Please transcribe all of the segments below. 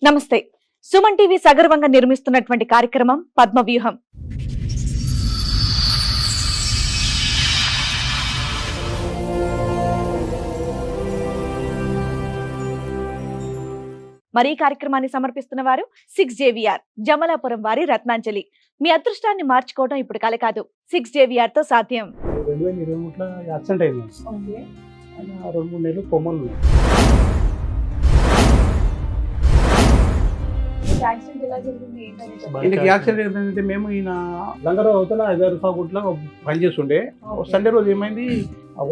నమస్తే. సుమన్ టీవీ సగర్వంగా నిర్మిస్తున్నటువంటి కార్యక్రమం పద్మవ్యూహం. మరి ఈ కార్యక్రమాన్ని సమర్పిస్తున్న వారు 6JVR జమలాపురం వారి రత్నాంజలి. మీ అదృష్టాన్ని మార్చుకోవడం ఇప్పుడు కల కాదు, 6JVR తో సాధ్యం. 2023లో యాక్సిడెంట్ అయింది. 2-3 నెలలు కొమ్మలు. యాక్సిడెంట్ ఏంటంటే మేము ఈయన లంగర అవతల 5 రూపాయల పనిచేస్తుండే. సండే రోజు ఏమైంది,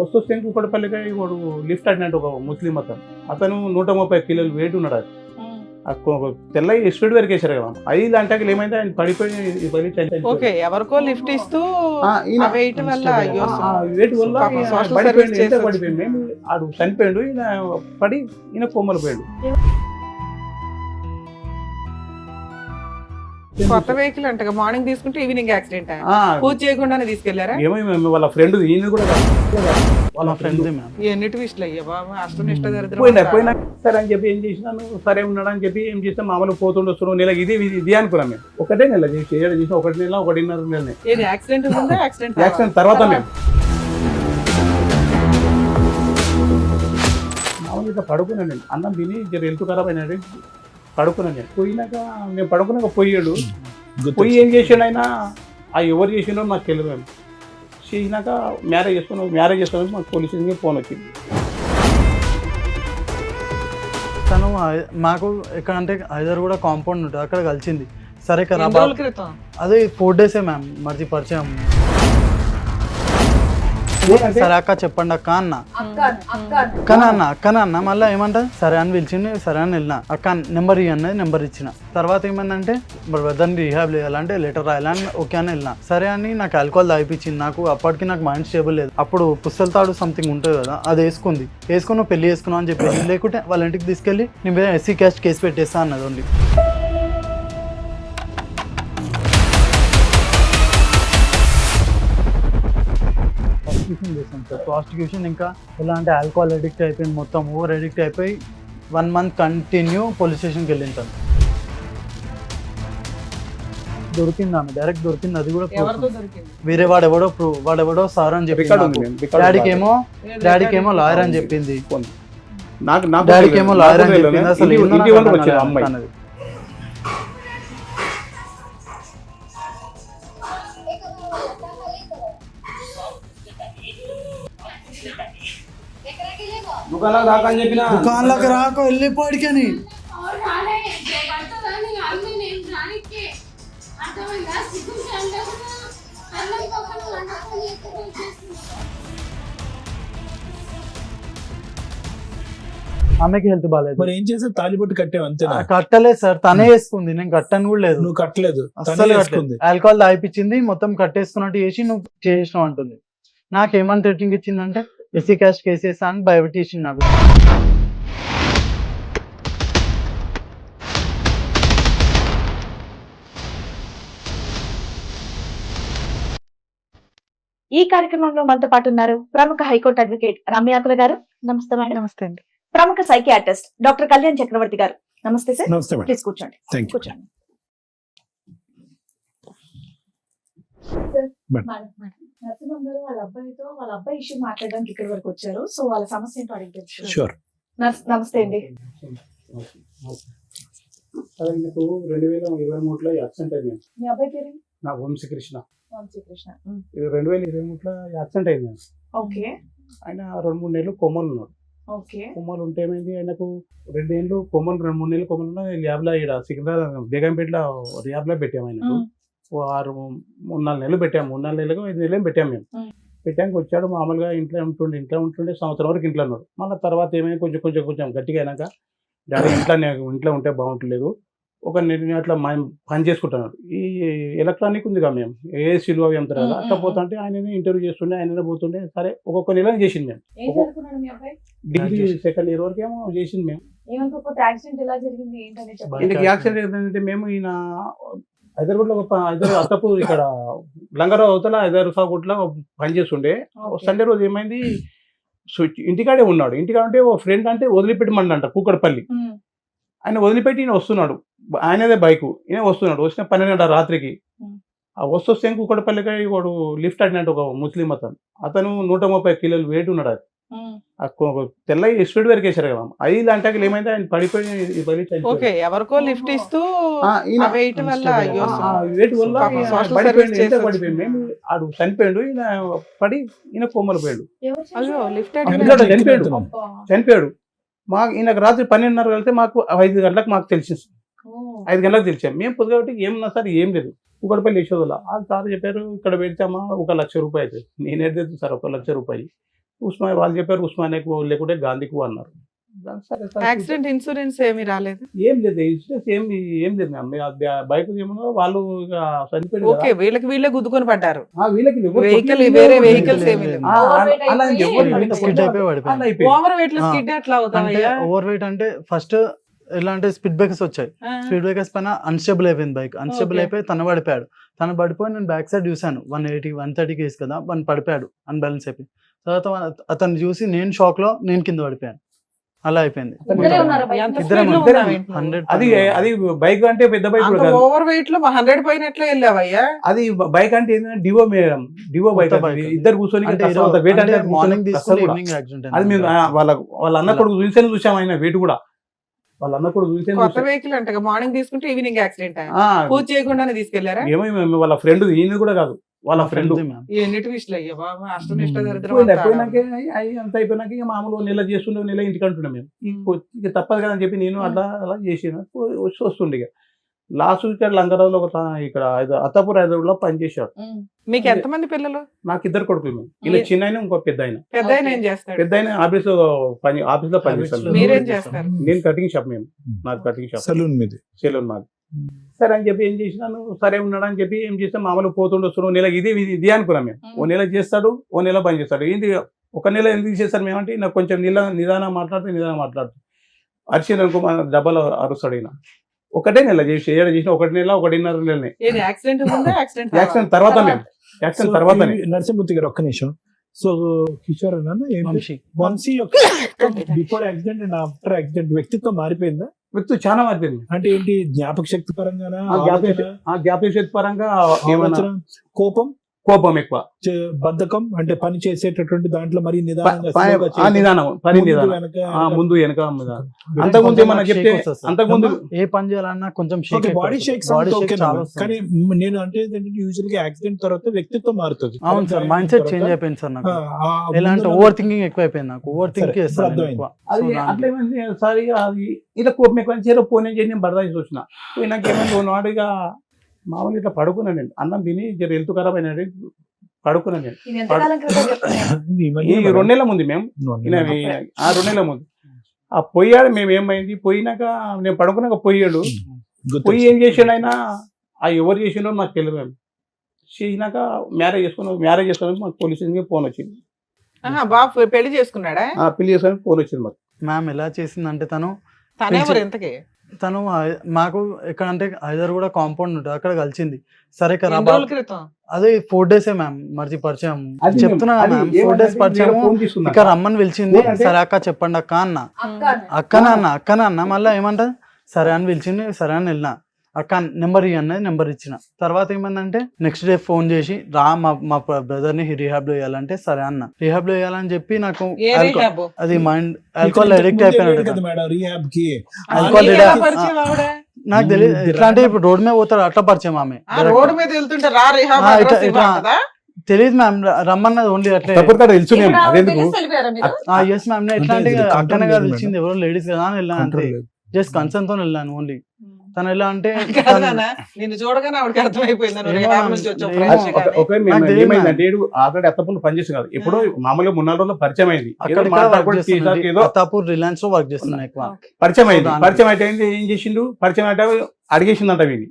వస్తు కుక్కడపల్లిగా వాడు లిఫ్ట్ అడినట్టు ఒక ముస్లిం అతను 130 కిలోలు వెయిట్ ఉన్నాడు. అది తెల్ల స్పీడ్ వరకు వేసారు కదా, 5 గంటకి ఏమైంది ఆయన పడిపోయి ఎవరికో లిఫ్ట్ ఇస్తూ వెయిట్ వల్ల పడిపోయింది. మేము ఆడు చనిపోయాడు, ఈయన పడి ఈయన కొమ్మలు పోయాడు. కొత్త వెహికల్ అంట, మార్నింగ్ తీసుకుంటే ఈవినింగ్ యాక్సిడెంట్. పూజ చేయకుండానే తీసుకెళ్లారా? ఏమో వాళ్ళ ఫ్రెండ్, ఈయన కూడా వాళ్ళ ఫ్రెండ్. ఎన్ని ట్విస్ట్లు అయ్యా బాబా, అష్టం ఇష్ట పోయినా సరే అని చెప్పి ఏం చేసినాను, సరే ఉన్నాడు అని చెప్పి ఏం చేస్తాం, మామూలు పోతుండొస్తున్నాం. నెల ఇది అనుకున్నాం మేము. ఒకటే నెల చేసి 1 నెల 1.5 నెల యాక్సిడెంట్ తర్వాత మేము మామూలుగా పడుకున్నాను. నేను అన్నం తిని హెల్త్ ఖరాబ్ అయినాడు, పడుకున్నాను. నేను మేము పడుకున్నాక పోయాడు. పోయి ఏం చేసాడు ఆయన, ఎవరు చేసిండో నాకు తెలియదు. చేసినాక మ్యారేజ్ చేసుకున్నాను మాకు పోలీసు ఫోన్ వచ్చింది. తను మాకు ఎక్కడంటే హైదర్ కూడా కాంపౌండ్ ఉంటుంది, అక్కడ కలిసింది. సరే కదా, అదే 4 డేసే మ్యామ్ మర్చి పరిచయం. సరే అక్క చెప్పండి అక్క అన్న, అక్కన మళ్ళీ ఏమంటారు సరే అని పిలిచింది. సరే అని వెళ్ళిన, అక్క నెంబర్ ఇవ్వన్నది, నెంబర్ ఇచ్చిన. తర్వాత ఏమందంటే దాన్ని రీహాబ్ చేయాలంటే లెటర్ రాయాలని ఓకే అని వెళ్ళిన. సరే అని నాకు ఆల్కహాల్ తాగిపించింది. నాకు అప్పటికి నాకు మైండ్ స్టేబుల్ లేదు. అప్పుడు పుస్తల తాడు సంథింగ్ ఉంటుంది కదా, అది వేసుకుని పెళ్లి చేసుకున్నావు అని చెప్పేసి, లేకుంటే వాళ్ళ ఇంటికి తీసుకెళ్ళి నేను SC క్యాస్ట్ కేసు పెట్టేస్తా అన్నది. ఓన్లీ చేసాం సార్ ప్రాస్టిట్యూషన్. ఇంకా ఎలా అంటే ఆల్కహాల్ అడిక్ట్ అయిపోయింది, మొత్తం ఓవర్ అడిక్ట్ అయిపోయి 1 మంత్ కంటిన్యూ పోలీస్ స్టేషన్కి వెళ్ళింది. తను దొరికింది, ఆమె డైరెక్ట్ దొరికింది. అది కూడా వేరే వాడెవడో సార్ అని చెప్పి, డాడీకి ఏమో లాయర్ అని చెప్పింది, డాడీకి ఏమో లాయర్ అని చెప్పింది. అసలు అన్నది దుకాణంలోకి రాక వెళ్ళిపోడికని. ఆమెకి హెల్త్ బాగాలేదు. మరి ఏం చేస్తే తాలిబొట్టు కట్టావు అంతే? కట్టలేదు సార్, తనే వేసుకుంది, నేను కట్టను కూడా లేదు. నువ్వు కట్టలేదు, ఆల్కహాల్ తాగిపించింది, మొత్తం కట్టేసుకున్నట్టు చేసి నువ్వు చేసినావు అంటుంది. నాకేమని థ్రెటింగ్ ఇచ్చిందంటే SC క్యాస్ట్ కేసెస్ అని భయపెట్టేసింది నాకు. ఈ కార్యక్రమంలో మనతో పాటు ఉన్నారు ప్రముఖ హైకోర్టు అడ్వకేట్ రమ్యాకుల గారు. నమస్తే మేడం. నమస్తే అండి. ప్రముఖ సైకియాట్రిస్ట్ డాక్టర్ కళ్యాణ్ చక్రవర్తి గారు. నమస్తే సార్. నమస్తే. ప్లీజ్ కూర్చోండి. కూర్చోండి. నరసింహం గారు వాళ్ళ అబ్బాయి ఇష్యూ మాట్లాడడానికి ఇక్కడ వరకు వచ్చారు. సో వాళ్ళ సమస్య ఏంటో అడిగి తెలుసు. నమస్తే అండి. 2023లో యాక్సిడెంట్ అయింది. మీ అబ్బాయి పేరు? నా వంశీకృష్ణ. 2023లో యాక్సిడెంట్ అయింది. ఓకే. ఆయన 2-3 నెలలు కొమ్మలు ఉన్నాడు. ఓకే. కొమ్మలు ఉంటే ఏమైంది, ఆయనకు 2 ఏళ్ళు కొమ్మలు, 2-3 నెలలు కొమ్మలు ల్యాబ్లో ఇక్కడ సికింద్రాబాద్ బేగంపేటలో ల్యాబ్లో పెట్టాము. ఆయనకు 3-4 నెలలు పెట్టాము. 3-4 నెలలకు 5 నెలలు పెట్టాము. మేము పెట్టాక వచ్చాడు, మామూలుగా ఇంట్లో ఉంటుండే సంవత్సరం వరకు ఇంట్లో ఉన్నాడు. మళ్ళీ తర్వాత ఏమైనా కొంచెం గట్టిగా అయినాక డాడీ ఇంట్లో ఉంటే బాగుంటలేదు, ఒక అట్లా పని చేసుకుంటున్నాడు. ఈ ఎలక్ట్రానిక్ ఉంది కదా, మేము ఏసీలు అవి అమ్ముతారు కదా, అట్లా పోతుంటే ఆయన ఇంటర్వ్యూ చేస్తుండే, ఆయన పోతుండే. సరే ఒక్కొక్క నెల చేసింది. మేము డిగ్రీ 2nd ఇయర్ వరకు ఏమో చేసింది. మేము యాక్సిడెంట్ ఏంటంటే మేము ఈయన హైదరాబాద్లో అత్తపు ఇక్కడ లంగర అవతల 5 రూపాయల పనిచేస్తుండే. సండే రోజు ఏమైంది, ఇంటికాడే ఉన్నాడు. ఇంటికాడ అంటే ఓ ఫ్రెండ్ అంటే వదిలిపెట్టమంట కూకడపల్లి. ఆయన వదిలిపెట్టి ఈయన వస్తున్నాడు, ఆయనదే బైక్, ఈయన వస్తున్నాడు. వచ్చిన 12 రాత్రికి ఆ వస్తే కుక్కడపల్లికి వాడు లిఫ్ట్ అడినట్టు ఒక ముస్లిం అతను 130 కిలోలు వెయిట్ ఉన్నాడు. అది తెల్ల స్పీడ్ వరకు వేసారు కదా, 5 గంటకి ఏమైంది ఆయన పడిపోయి ఓకే, ఎవరికో లిఫ్ట్ ఇస్తూ వెయిట్ వల్ల వెయిట్ వల్ల పాపం social పడిపోయిండు. service ఎంత పడిపోయింది, మేము ఆడు చనిపోయాడు, ఈయన పడి ఈయన కొమ్మలు పోయాడు, అయ్యో లిఫ్ట్ చనిపోయాడు. ఈయనకు రాత్రి 12:30 వెళ్తే మాకు 5 గంటలకు మాకు తెలిసింది, 5 గంటలకు తెలిసాం. మేము పొద్దుగాబట్టి ఏమన్నా సార్ ఏం లేదు, కుక్కడపల్లి యశోదలా ఆ సార్ చెప్పారు ఇక్కడ పెడిచామా 1 లక్ష రూపాయలు అవుతుంది. నేనే తెలుసు సార్ 1 లక్ష రూపాయలు. వాళ్ళు చెప్పారు ఉస్మానియాకు లేకుంటే గాంధీకు అన్నారు. యాక్సిడెంట్ ఇన్సూరెన్స్ ఏమీ రాలేదు, ఏం లేదు, ఇన్సూరెన్స్ ఏం లేదు మ్యామ్. బైక్ ఏమన్నా వాళ్ళు చనిపోయారు ఓకే, వీళ్ళే గుద్దుకొని పడ్డారు, వీళ్ళకి వెహికల్ వేరే వెహికల్స్ ఏమీ లేవు. ఓవర్ వెయిట్ లో స్కిడ్ ఎట్లా అవుతాయా? ఓవర్ వెయిట్ అంటే ఫస్ట్ ఎలా అంటే స్పీడ్ బ్రేకర్స్ వచ్చాయి, స్పీడ్ బ్రేకర్స్ పైన అన్స్టేబుల్ అయిపోయింది బైక్, అన్స్టేబుల్ అయిపోయి తను పడిపోయాడు. తను పడిపోయి నేను బ్యాక్ సైడ్ చూసాను, 180-130 కేసు కదా, వన్ పడిపోయాడు అన్బ్యాలెన్స్ అయిపోయి. తర్వాత అతను చూసి నేను షాక్ లో నేను కింద పడిపోయాను, అలా అయిపోయింది. అది బైక్ అంటే పెద్ద బైక్ ఓవర్ వెయిట్ లో 100 పైన ఎట్లా వెళ్ళావయ్యా? అది బైక్ అంటే ఏంటంటే డివో మేడం, డివో బైక్ ఇద్దరు కూర్చొని మార్నింగ్ తీసుకుని ఈవినింగ్ యాక్సిడెంట్. అది మేము వాళ్ళ అన్న కొడుకు చూసాను, చూసాం ఆయన వెయిట్ కూడా వాళ్ళ అన్న కొడుకు చూసాను. కొత్త వెహికల్ అంటే మార్నింగ్ తీసుకుంటే ఈవినింగ్ యాక్సిడెంట్, పూజ చేయకుండానే తీసుకెళ్లారా? ఏమో వాళ్ళ ఫ్రెండ్, ఈయన కూడా కాదు వాళ్ళ ఫ్రెండ్. ఎన్ని ట్విస్ట్లు అయ్యా బాబా, అష్టనిష్ట దరిద్రం. అయిపోయినాక అంత అయిపోయినాక ఇక మామూలు నెల చేస్తుండే, నెల ఇంటికి అంటుండే మేము. ఇక తప్పదు కదా అని చెప్పి నేను అలా చేసిన వస్తుండే. ఇక లాస్ట్ ఇక్కడ లంగరావులో ఇక్కడ అత్తాపూర్ హైదరాబాద్ లో పనిచేశాడు. మీకు ఎంతమంది పిల్లలు? నాకు 2 కొడుకులు మేము, ఇలా చిన్న ఆయన ఇంకో పెద్ద ఆయన. ఏం చేస్తారు? పెద్ద ఆయన ఆఫీస్ లో పనిచేస్తాను. మీరేం చేస్తారు? నేను కటింగ్ షాప్, మేము నాది కటింగ్ షాప్, సెలూన్ మాది. సరే అని చెప్పి ఏం చేసినాను, సరే ఉన్నాడు అని చెప్పి ఏం చేస్తాం, మామూలు పోతుండే వస్తున్నాం. నెల ఇది అనుకున్నాం మేము, ఓ నెల చేస్తాడు, ఓ నెల పని చేస్తాడు. ఏంటి 1 నెల ఎందుకు చేస్తారు మేమంటే, నాకు కొంచెం నిదానం మాట్లాడుతూ అరిచింది అనుకో డబ్బాలో అరుస్తాడు ఈయన. ఒకటే నెల చేసి 1 నెల 1.5 నెలనే. యాక్సిడెంట్ తర్వాత మేము నరసింహమూర్తి గారు ఒక్క నిమిషం. సో కిషోర్ వంశీ యొక్క before accident and after accident వ్యక్తిత్వం మారిపోయిందా? వ్యక్తి చాలా మారిపోయింది. అంటే ఏంటి, జ్ఞాపక శక్తి పరంగా, జ్ఞాపక శక్తి పరంగా కోపం ఎక్కువ, బద్ధకం, అంటే పని చేసేటటువంటి దాంట్లో మరి ముందు వెనక. అంతకుముందు ఏమన్నా చెప్తే అంతకుముందు ఏ పని చేయాలన్నా కొంచెం బాడీ షేక్స్, కానీ నేను అంటే యూజువల్ గా యాక్సిడెంట్ తర్వాత వ్యక్తిత్వం మారుతుంది. అవును సార్, మైండ్ సెట్ చేంజ్ అయిపోయింది సార్ నాకు. ఎలా అంటే ఓవర్ థింకింగ్ ఎక్కువ అయిపోయింది నాకు, ఓవర్ థింకింగ్ అది అట్లేమైంది సార్. అది ఇలా కోపం ఎక్కువ చేరో పోనీ చేసి నేను బర్దాసి వచ్చిన నాకేమైంది నాడుగా మామూలు ఇట్లా పడుకున్నాను నేను, అన్నం తిని హెల్త్ ఖరాబ్ అయినా పడుకున్నాను నేను. ఈ 2 నెలల ముందు మేము 2 నెలల ముందు ఆ పోయాడు. మేము ఏమైంది, పోయినాక నేను పడుకున్నాక పోయాడు. పోయి ఏం చేసాడు ఆయన, ఎవరు చేసిండో నాకు తెలియదు. మేము చేసినాక మ్యారేజ్ చేసుకున్నాక మాకు పోలీస్ ఫోన్ వచ్చింది. పెళ్లి చేసుకున్నాడా? పెళ్లి చేసుకుని ఫోన్ వచ్చింది మాకు. మ్యామ్ ఎలా చేసిందంటే తను మాకు ఎక్కడ అంటే హైదరాబాద్ కూడా కాంపౌండ్ ఉంటుంది, అక్కడ కలిసింది. సరే కదా అదే 4 days మ్యామ్ మర్చి పరిచయం చెప్తున్నా మ్యామ్. 4 days పరిచయం, ఇక్కడ రమ్మని పిలిచింది. సరే అక్క చెప్పండి అక్క అన్న, అక్కన అన్న మళ్ళీ ఏమంటది సరే అని పిలిచింది. సరే అని వెళ్ళిన, అక్క నెంబర్ ఇవ్వన్నది, నెంబర్ ఇచ్చిన. తర్వాత ఏమందంటే నెక్స్ట్ డే ఫోన్ చేసి రా మా బ్రదర్ ని రిహాబ్ లో వేయాలంటే సరే అన్న. రిహాబ్ లో వేయాలని చెప్పి నాకు అది మైండ్ ఆల్కహాల్ అడిక్ట్ అయిపోయాడు. నాకు తెలియదు ఎట్లా అంటే ఇప్పుడు రోడ్ మీద పోతాడు అట్లా పరిచయం ఆమె. తెలియదు మ్యామ్, రమ్మన్నది ఓన్లీ అట్లే. ఎస్ మ్యామ్, ఎట్లా అంటే అక్కనే గారు పిలిచింది, ఎవరో లేడీస్ కదా అని వెళ్ళాను అంతే. జస్ట్ కన్సర్న్ తో వెళ్ళాను ఓన్లీ. తను ఎలా అంటే చూడగానే ఆవిడకి అర్థమైపోయింది ఆల్రెడీ అత్తపూర్లో పనిచేస్తుంది కదా, ఎప్పుడో మామూలుగా 3-4 రోజుల్లో పరిచయం అయింది. అత్తాపూర్ రిలయన్స్ లో వర్క్ చేస్తున్నాయి ఎక్కువ. పరిచయం అయితే ఏం చేసిండు, పరిచయం అంటే అడిగేసిందంట వీని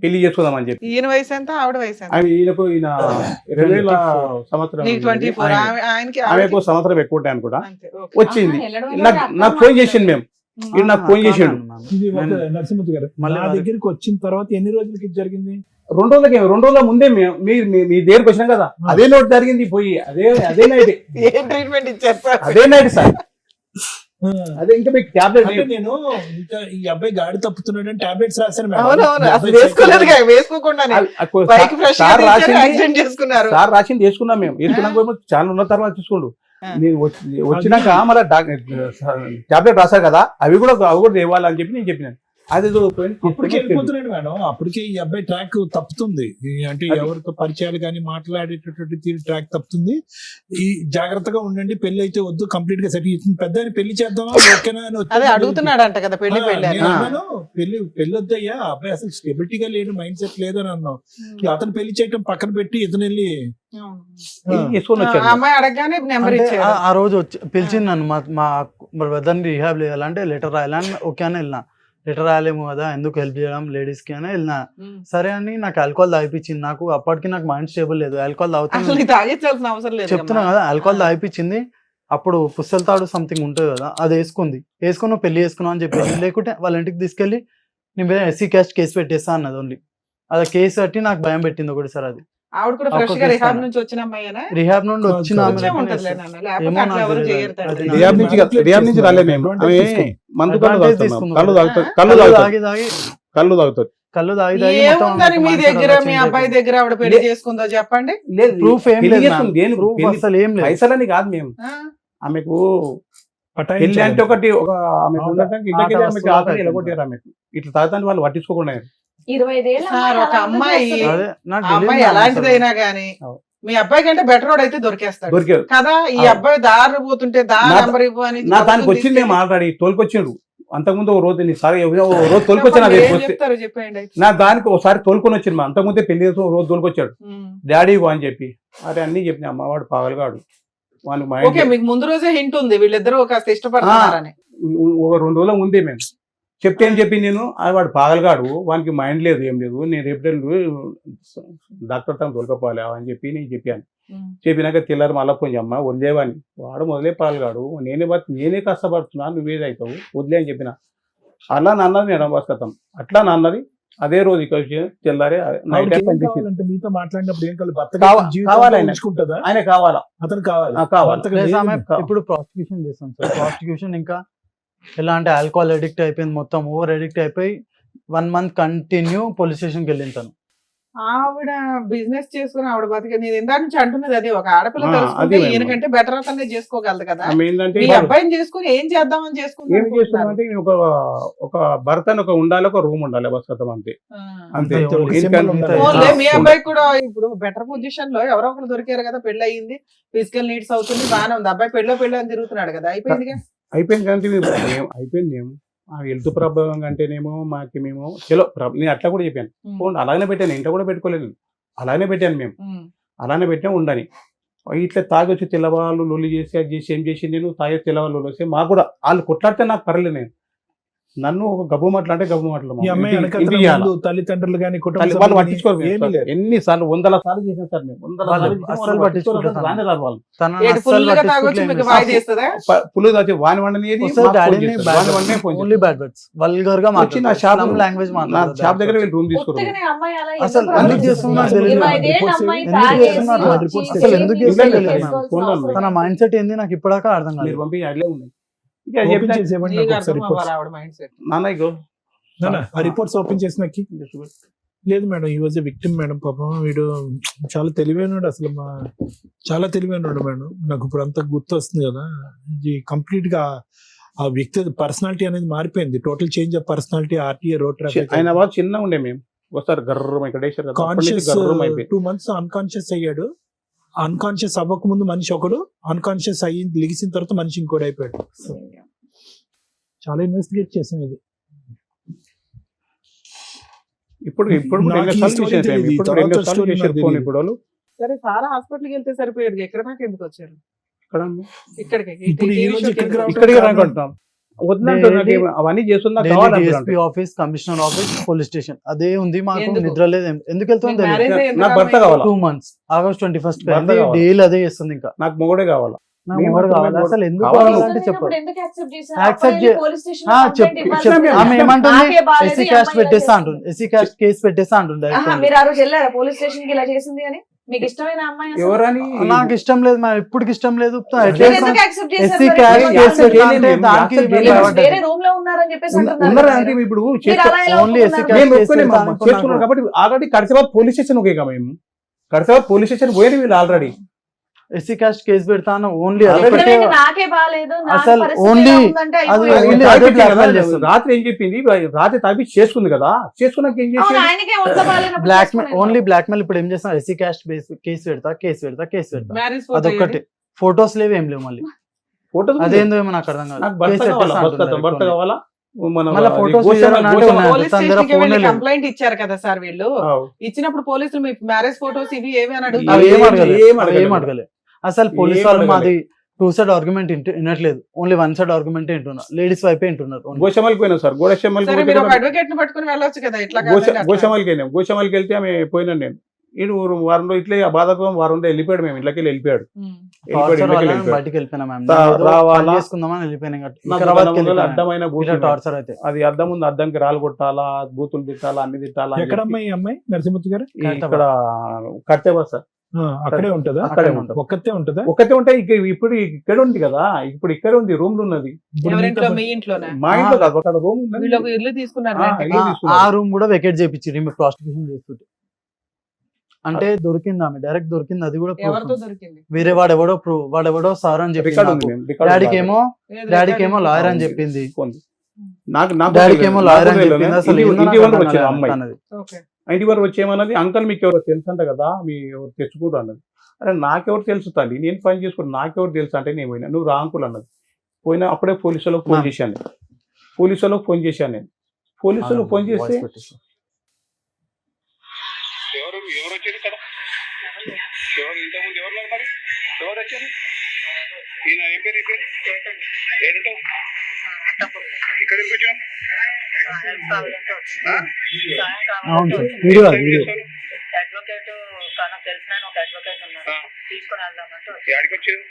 పెళ్లి చేసుకుందామని చెప్పి. ఈయన వయసు ఎంత, ఆవిడ వయసు ఎంత? ఈయనకు 2000 సంవత్సరం, ఆమెకు సంవత్సరం ఎక్కువ ఉంటాయి అనుకుంటా. వచ్చింది నాకు ఫోన్ చేసింది, మేము నాకు ఫోన్ చేసాడు. నరసింహమూర్తి గారు నా దగ్గరికి వచ్చిన తర్వాత ఎన్ని రోజులకి జరిగింది? 2 రోజుల ముందే మీ దగ్గరకు వచ్చినాం కదా, అదే నోట్ జరిగింది. పోయి అదే నైట్ ట్రీట్మెంట్ ఇచ్చారు, అదే నైట్ సార్. అదే ఇంకా మీకు టాబ్లెట్ అంటే నేను ఇంకా ఈ అబ్బాయి గాడి తప్పుతున్నాడని టాబ్లెట్స్ రాశాను మేడం. అవునవును ఈ అసలు అబ్బాయి వేసుకోలేదు వేసుకోకుండానే బైక్ ఫ్రెష్ సార్ రాసింది యాక్సిడెంట్ చేసుకున్నారు. సార్ రాసింది వేసుకున్నాం మేము. వేసుకున్నాక చాలా ఉన్న తర్వాత చూసుకోండు. ఆ. నేను వచ్చినాక మళ్ళీ టాబ్లెట్ రాశారు కదా, అవి కూడా ఇవ్వాలని చెప్పి నేను చెప్పినాను. అది అప్పటికే వెళ్ళిపోతున్నాడు మేడం. అప్పటికే ఈ అబ్బాయి ట్రాక్ తప్పుతుంది. అంటే ఎవరితో పరిచయాలు కానీ మాట్లాడేటటువంటి తీరు ట్రాక్ తప్పుతుంది. ఈ జాగ్రత్తగా ఉండండి, పెళ్లి అయితే వద్దు, కంప్లీట్ గా సెట్ అవుతుంది. పెద్ద పెళ్లి చేద్దామా ఓకేనా అని వచ్చి అదే అడుగుతున్నాడు అంట కదా పెళ్లి పెళ్లి అని. నేను అన్నాను, పెళ్లి వద్దయ్యా, అబ్బాయి అసలు స్టెబిలిటీగా లేడు, మైండ్ సెట్ లేదని అన్నాం. అతను పెళ్లి చేయడం పక్కన పెట్టి ఇతను వెళ్ళి వేసుకొని ఆ వచ్చాను. అమ్మాయి అడగగానే నెంబర్ అంటే ఇచ్చాడు. ఆ రోజు వచ్చి పిలిచింది నన్ను, మా బ్రదర్ని రిహాబ్ చేయాలంటే లెటర్ రాయాలని ఓకే అని వెళ్ళినా. లెటర్ రాయలేము కదా, ఎందుకు హెల్ప్ చేయడం లేడీస్ కి అని వెళ్ళినా. సరే అని నాకు ఆల్కహాల్ తాగిపించింది. నాకు అప్పటికి నాకు మైండ్ స్టేబుల్ లేదు. ఆల్కహాల్ అసలు తాగుతాను నీకు తాగించాల్సిన అవసరం లేదు. చెప్తున్నా కదా, ఆల్కహాల్ తాగిపించింది. అప్పుడు పుస్తల తాడు సంథింగ్ ఉంటుంది కదా, అది వేసుకుని నువ్వు పెళ్లి చేసుకున్నావు అని చెప్పేసి, లేకుంటే వాళ్ళ ఇంటికి తీసుకెళ్లి నీ మీద ఎస్సీ క్యాస్ట్ కేసు పెట్టేస్తా అన్నది. ఓన్లీ అది కేసు కట్టి నాకు భయం పెట్టింది ఒకటి. సార్ అది ఆవిడ కూడా ఫ్రెష్ గా రిహాబ్ నుంచి వచ్చిన అమ్మాయినా రిహాబ్ నుండి వచ్చిన ఆమె వచ్చే లెక్కనే ఉంటదిలే చేస్తుంది. నాన్న, లేకపోతే ఏమో అట్లా నాకు ఎవరు తెలియదు. చేయరు తండ్రి. అది రిహాబ్ నుంచి రాలే మేము. ఆమె మందు కళ్ళు తాగుతున్నాం. కళ్ళు తాగుతారు. కళ్ళు కళ్ళు తాగుతారు. తాగి తాగి కళ్ళు తాగుతారు. కళ్ళు తాగి తాగి మొత్తం ఏముందని మీ మైండ్ దగ్గర అంతా మీ change అబ్బాయి అయిపోయింది. దగ్గర ఆవిడ పెళ్లి చేసుకుందో చెప్పండి. ప్రూఫ్ ఏం పెళ్లి లేదు చేస్తుంది. దేని ప్రూఫ్ పెళ్లి- అసలు ఏం లేదు. పైసలని కాదు మేము. ఆ? ఆమెకు పెళ్లి పటాయించాలి. అంటే ఒకటి ఆమెకు ఉండటం ఇంటికి ఆట ఆమెకు వస్తువులు ఆకలి అయిపోయింది. ఎలగొట్టారు. ఆమెకు ఇట్లా తాగుతాను వాళ్ళు పట్టించుకోకుండా 25 ఏళ్ళ సార్, ఒక అమ్మాయి అదే నాకు ఆ అమ్మాయి తెలియదు ఎలాంటిదైనా గానీ అవును. మీ అబ్బాయి కంటే బెటర్ రోడ్ అయితే దొరికేస్తాడు దొరికారు. కదా. ఈ అవును. అబ్బాయి దారి పోతుంటే నా- నెంబర్ ఇవ్వు అని నా దానికి వచ్చింది మేము ఆల్రెడీ తోలుకొచ్చాడు. అంతకుముందు ఓ రోజు నీ సార్ ఓ రోజు తోలుకొచ్చాను. చెప్పండి, అదే ఏం వస్తే చెప్తారు చెప్పండి. నా దానికి ఒకసారి తోలుకొని వచ్చింది. మా అంతకుముందే పెళ్లి చేసి ఓ రోజు తోలుకొచ్చాడు. డాడీ అని చెప్పి అరే అన్ని చెప్పిన అమ్మవాడు పాగలగాడు వానికి ఓకే, మైండ్ మీకు ముందు రోజే హింట్ ఉంది వీళ్ళిద్దరూ కాస్త ఇష్టపడుతున్నారని. ఒక 2 రోజుల ముందే మేము చెప్తే ఏం చెప్పి నేను వాడు పాగలగాడు, వానికి మైండ్ లేదు ఏం లేదు, నేను రేపు డాక్టర్ తను తోలుకపోవాలి అని చెప్పి నేను చెప్పాను. చెప్పినాక తెల్లారు మళ్ళీ పోయి అమ్మ వదిలేవాని వాడు మొదలే పాల్గాడు, నేనే కష్టపడుతున్నాను, నువ్వేదవుతావు వదిలే అని చెప్పిన. అలా నన్నది నేను బస్కతాం అట్లా నన్నది. అదే రోజు ఇక తెల్లారే ఆవిడకి ఏం కావాలంటే మీతో మాట్లాడినప్పుడు ఏం కావాలి? భర్త కావాలి ఆయన. ఉంచుకుంటుందా? ఆయన కావాలా అతను కావాలి. కావాలి. భర్తకు ప్లస్ లేదు. ఆమె ఇప్పుడు ప్రాస్టిట్యూషన్ చేస్తాం సార్. ప్రాస్టిట్యూషన్ ఇంకా ఎలా అంటే ఆల్కహాల్ అడిక్ట్ అయిపోయింది, మొత్తం ఓవర్ అడిక్ట్ అయిపోయి 1 month కంటిన్యూ పోలీస్ స్టేషన్కి వెళ్ళింది తను. ఆవిడ బిజినెస్ చేసుకుని ఆవిడ బతికే నేను ఇందాక నుంచి అంటున్నది అదే, ఒక ఆడపిల్ల ఆ, తెలుసుకుంటే అదే మేడం. ఈయనకంటే బెటర్ అతనే చేసుకోగలదు కదా. ఆమె ఏంటంటే మీ అబ్బాయిని చేసుకుని ఏం చేద్దామని ఏం చేసుకుంటారు. చేస్తున్నామంటే ఒక భర్త అని ఒక ఉండాలి, ఒక రూమ్ ఉండాలి బస్కతం అంతే. అంతే. అంతే, ఒక ఎందుకంటే సింబల్ ఉండాలి. ఓన్లీ మీ అబ్బాయి కూడా ఇప్పుడు బెటర్ పొజిషన్ లో ఎవరో ఒకరు దొరికారు కదా, పెళ్లి అయ్యింది, ఫిజికల్ నీడ్స్ అవుతుంది, బాగానే ఉంది. అబ్బాయి పెళ్ళి అని తిరుగుతున్నాడు కదా, అయిపోయిందిగా. అయిపోయింది కానీ అయిపోయింది. మేము ఆ హెల్త్ ప్రాబ్లం అంటేనేమో మేము చలో నేను అట్లా కూడా చెప్పాను. ఫోన్ అలానే పెట్టాను, ఇంట్లో కూడా పెట్టుకోలేదు, అలానే పెట్టాను. మేము అలానే పెట్టాము ఉండని. ఇట్లా తాగొచ్చి తెల్లవాళ్ళు లొల్లి చేసి అది చేసి ఏం చేసి నేను తాగే తెల్లవాళ్ళు వస్తే మాకు కూడా వాళ్ళు కొట్లాడితే నాకు పర్లేదు. నేను నన్ను ఒక గబ్బు మాటలు అంటే గబ్బు మాటలు ఈ అమ్మాయి వెనకాతల ముందు తల్లిదండ్రులు కానీ కుటుంబ వాళ్ళు సభ్యులు పట్టించుకోరు. కానీ ఏమీ లేదు. ఎన్నిసార్లు 100 సార్లు చేసాం సార్ మేము. 100 వాళ్ళు సార్లు చేసాం, అస్సలు వాళ్ళు పట్టించుకోరు. పట్టించుకోరు, రానే రారు వాళ్ళు. తనని ఏడు అస్సలు ఫుల్ గా తాగొచ్చి పట్టించుకోవట్లేదు. మీకు వాయి చేస్తుందా? పులు వచ్చి వాని వండని ఓన్లీ బ్యాడ్ వర్డ్స్, వల్గర్ గా వచ్చి నా షాప్ లాంగ్వేజ్ నా షాప్ దగ్గర వీళ్ళు రూమ్ తీసుకున్నారు. పుట్టగానే అమ్మాయి అలా అసలు ఎందుకు ఎందుకు ప్రవర్తిస్తుంది? చేస్తున్నారు తెలియదు. 25 ఏళ్ళ అమ్మాయి ఎందుకు తాగేసి చేస్తున్నారు? వచ్చి రిపోర్ట్స్ అసలు ఎందుకు చేసి చేస్తున్నారు? చేసుకోవాల్సిన ఫోన్లో అవసరం తన లేదు. మైండ్ సెట్ ఏంది నాకు ఇప్పటిదాకా అర్థం కాలేదు. మీరు పంపి అట్లే ఉన్నాయి. ఇక ఓపెన్ చెప్తా చేసి ఇవ్వండి నీకు నాకు ఒకసారి అర్థం రిపోర్ట్స్. అవ్వాలి ఆవిడ మైండ్ సెట్. నాన్న ఇగో ఆ రిపోర్ట్స్ ఓపెన్ చేసి నాకు లేదు మేడం, ఈ వాజ్ విక్టిమ్ మేడం. పాపం వీడు చాలా తెలివైనడు, అసలు చాలా తెలివైనడు మేడం. నాకు ఇప్పుడు అంతా గుర్తు వస్తుంది కదా, ఇది కంప్లీట్ గా ఆ వ్యక్తి పర్సనాలిటీ అనేది మారిపోయింది. Total change of personality. RTA road traffic ఆయన వాళ్ళు చిన్న ఉండే మేము వస్తారు గర్రం ఇక్కడ కాన్షియస్ గర్రం అయిపోయి 2 months అన్కాన్షియస్ అయ్యాడు. అన్కాన్షియస్ అవ్వక ముందు మనిషి ఒకడు, అన్కాన్షియస్ అయ్యి లెగిసిన తర్వాత మనిషి ఇంకోటి అయిపోయాడు. చాలా ఇన్వెస్టిగేట్ చేసాం ఇది. ఇప్పుడు నాకు ఈ story తెలియదు. ఈ తర్వాత story నాకు తెలియదు. ఇప్పుడు వాళ్ళు సరే, సారా హాస్పిటల్కి వెళ్తే సరిపోయేది, ఎక్కడ దాకా ఎందుకు వచ్చారు ఇక్కడ ఇక్కడికి? ఇప్పుడు ఈ రోజు ఇక్కడికి రావడం ఇక్కడికి కారణం- రానుకుంటున్నాం. వద్దంటారు నాకు అవన్నీ చేస్తున్నా DSP office, commissioner office, police station అదే ఉంది. మాకు ఎందుకు? నిద్ర లేదు. ఎందుకు వెళ్తాం తెలియదు. మ్యారేజ్ నాకు భర్త కావాలా? 2 months August 21st భర్త కావాలా? డైలీ అదే చేస్తుంది. ఇంకా నాకు మొగడే కావాలా. నాకు మేము మొగుడు కావాలి. మాత్రమే అసలు ఎందుకు కావాలి. కావాలంటే చెప్పు. అప్పుడు ఎందుకు accept చేశారు? Accept అబ్బాయిని చే- police station ఆ, లో complaint చెప్పు ఇవ్వాలి. చెప్పు. ఆమె ఏమంటుంది? నాకే బాలేదు, ఎస్సీ ఈ క్యాస్ట్ అమ్మాయి ఇలా పెట్టేస్తా చేస్తుంది. అంటుంది. ఎస్సీ క్యాస్ట్ కేసు పెట్టేస్తా అంటుంది. ఆహా, మీరు ఆ రోజు వెళ్ళారా పోలీస్ స్టేషన్ కి ఇలా చేసింది అని? మీకు ఇష్టమైన అమ్మాయి అసలు? ఎవరని నాకు ఇష్టం లేదు మా ఇప్పటికి ఇష్టం లేదు మీరు ఎందుకు accept చేశారు ఎస్సీ మరి? క్యాస్ట్ మరి కేసు యాక్సెప్ట్ అంటే చేయలేదు, దానికి యాక్సెప్ట్ మేము చేయలేదు. భయపడ్డాం. వేరే రూమ్ లో ఉన్నారని చెప్పేసి అంటున్నారు ఉన్నారా కదా అంటే మీరు. ఇప్పుడు మీరు అలా ఎలా ఓన్లీ ఎస్సీ ఒప్పుకున్నారు? మేము కేసు ఒప్పుకోలేము, పెడతాను చేసుకున్నాం అనుకున్నాను. కాబట్టి ఆల్రెడీ కడిసేవారు పోలీస్ స్టేషన్ ఒకేగా మేము కడిసేవారు పోలీస్ స్టేషన్ పోయింది వీళ్ళు ఆల్రెడీ ఎస్సీ క్యాస్ట్ కేసు పెడతాను ఓన్లీ అదే ఇప్పుడు అదొకటే. ఏంటి నాకే బాగాలేదు నా అసలు పరిస్థితి only ఎలా ఉందంటే అది అయిపోయింది. only అదే blackmail చేస్తుంది. రాత్రి ఏం చెప్పింది రాత్రి తాపి చేసుకుంది కదా చేసుకున్నాక ఏం అవును, చేసి ఆయనకే ఒంట్లో బాగాలేనప్పుడు బ్లాక్ చేసుకునేది. ఓన్లీ బ్లాక్ మెయిల్ ఇప్పుడు ఏం చేస్తాం ఎస్సీ క్యాస్ట్ కేసు పెడతా మ్యారేజ్ ఫోటో అదొక్కటి ఫొటోస్ లేవు ఏం లేవు మళ్ళీ ఫోటో అదేందో ఏమో నాకు అర్థం కాదు నాకు భర్త కేసు కావాలా పెట్టేస్తా భర్త అంటున్నారు భర్త ఎక్కువ. కావాలా మన మళ్ళా photos గోషమ్మ- ఇవ్వాలని అంటే గోషమ్మ- ఉన్నాయి. పోలీస్ తన దగ్గర స్టేషన్ కి ఫోన్లే వెళ్ళి లేవు. కంప్లైంట్ ఇచ్చారు కదా సార్ వీళ్ళు. ఆవ్. ఇచ్చినప్పుడు పోలీసులు మీ మ్యారేజ్ ఫోటోస్ ఇవి ఏవి అని అవి అడుగుతారు. ఏం అడగలేదు ఏం అవి అడగలేదు. ఏం అడగలేదు అసలు పోలీస్ ఏం వాళ్ళు అడగలేదు. మాది 2 సైడ్ ఆర్గ్యుమెంట్ వినట్లేదు ఓన్లీ 1 సైడ్ ఆర్గ్యుమెంట్ వింటున్నారు లేడీస్ వైపే వింటున్నారు only. గోషమ్మలకి పోయినా సార్ సరే మీరు ఒక గోషమ్మలకి అడ్వకేట్ ని పట్టుకుని వెళ్ళొచ్చు కదా ఇట్లా కాదండి, అట్లా. గోషమ్మలకి వెళ్ళాం గోషమ్మలకి వెళ్తే ఆమె పోయినాను నేను ఈడు వారంలో ఇట్లే ఆ బాధకం వారంలో వెళ్ళిపోయాడు మేము ఇళ్ళకి వెళ్ళిపోయాడు ఉమ్. టార్చర్ వల్ల వెళ్ళిపోయాడు. మేము బయటికి వెళ్ళిపోయినా మ్యామ్ రావాలా? చేసుకుందామని వెళ్ళిపోయినా నాకు వికారాబాద్కి దాని ముందర వెళ్ళిపోయినా అడ్డమైన బూతులు టార్చర్ అయితే అది అద్దం ఉంది అద్దంకి రాళ్ళు కొట్టాలా బూతులు తిట్టాలా అన్ని తిట్టాలా అని ఎక్కడ చెప్పి అమ్మాయి ఈ అమ్మాయి నరసింహతి గారు ఈ ఇక్కడ కట్టేవా సార్ అక్కడే ఉంటదా అక్కడే ఉంటుంది. ఒక్కతే ఉంటదా ఒకటే ఉంటే ఇప్పుడు ఇక్కడ ఉంది కదా ఇప్పుడు ఇక్కడ ఉంది రూమ్ లో ఉన్నది ఇప్పుడు ఎవరింట్లో మీతో- మీ ఇంట్లోనే మా ఇంట్లో కాదు అక్కడ రూమ్ వీళ్ళు ఒక ఇల్లు తీసుకున్నారు ఆ, రెంట్కి. ఇల్లు తీసుకున్నారు. ఆ రూమ్ కూడా వెకేట్ చేయించి మేము ప్రాస్టిట్యూషన్ చేస్తుంటే అంటే దొరికింది ఆమె డైరెక్ట్ దొరికింది అది కూడా proof ఎవరితో ఉంది. దొరికింది? వేరే వాడెవడో సార్ అని రికార్డ్ చెప్పింది ఉంది నాకు. మేము, రికార్డ్ డాడీకి ఏమో ఏది డాడీకి ఏమో రికార్డ్ లాయర్ అని ఉంది. చెప్పింది ఉంది. నాకు నాకు డాడీకి తెలియదు. ఏమో నాకు లాయర్ అని తెలియదు. చెప్పింది అసలు ఇంటి- ఏందో ఇంటి నాకు వరకు అర్థం వచ్చింది కాలేదు అమ్మాయి అన్నది. ఓకే. ఇంటి వరకు వచ్చేమన్నది అంకల్ మీకు ఎవరు తెలుసు అంట కదా మీ ఎవరు తెచ్చుకోరు అన్నది అరే నాకెవరు తెలుసు తల్లి నేను పని చేసుకుని నాకెవరు తెలుసు అంటే నేను పోయినా నువ్వు రా అంకుల్ అన్నది పోయినా అప్పుడే పోలీసు వాళ్ళకి ఫోన్ మ్యామ్. చేశాను పోలీసు వాళ్ళకి ఫోన్ చేశాను నేను పోలీసు వాళ్ళకి ఫోన్ చేస్తే వాయిస్ పెట్టేసి. ఎవరు ఎవరు వచ్చారు ఇక్కడ ఎవరు ఇంతకుముందు ఎవరు ఉన్నారు మరి ఎవరు వచ్చారు ఈయన ఏం పేరు ఈ పేరు ఏంటో ఇక్కడ ఎందుకు వచ్చావు అవును సార్ వీడియో అది, వీడియో అడ్వకేట్ నాకు తెలిసిన ఒక అడ్వకేట్ ఉన్నారు తీసుకుని వెళ్దామంటే యాడికి వచ్చారు